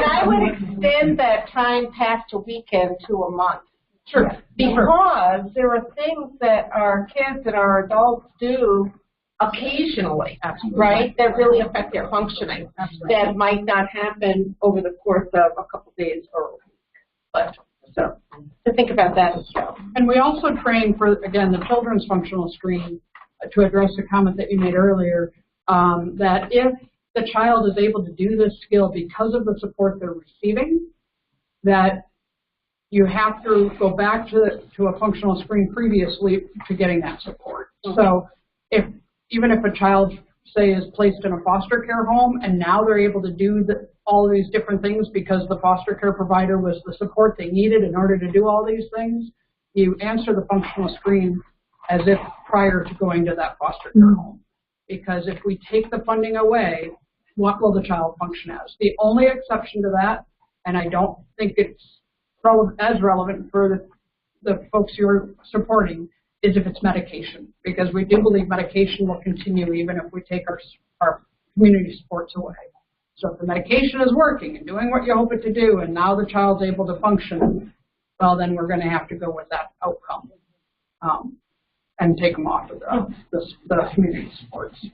I would extend that time past a weekend to a month. Sure. Because there are things that our kids and our adults do occasionally, right, that really affect their functioning that might not happen over the course of a couple days or a week. But so to think about that as well. And we also train for, again, the children's functional screen to address a comment that you made earlier, that if the child is able to do this skill because of the support they're receiving, that you have to go back to a functional screen previously to getting that support. So even if a child, say, is placed in a foster care home and now they're able to do all of these different things because the foster care provider was the support they needed in order to do all these things, you answer the functional screen as if prior to going to that foster care home. Because if we take the funding away, what will the child function as? The only exception to that, and I don't think it's as relevant for the folks you're supporting, is if it's medication, because we do believe medication will continue even if we take our community supports away. So if the medication is working and doing what you hope it to do, and now the child's able to function, well, then we're going to have to go with that outcome and take them off of the community supports.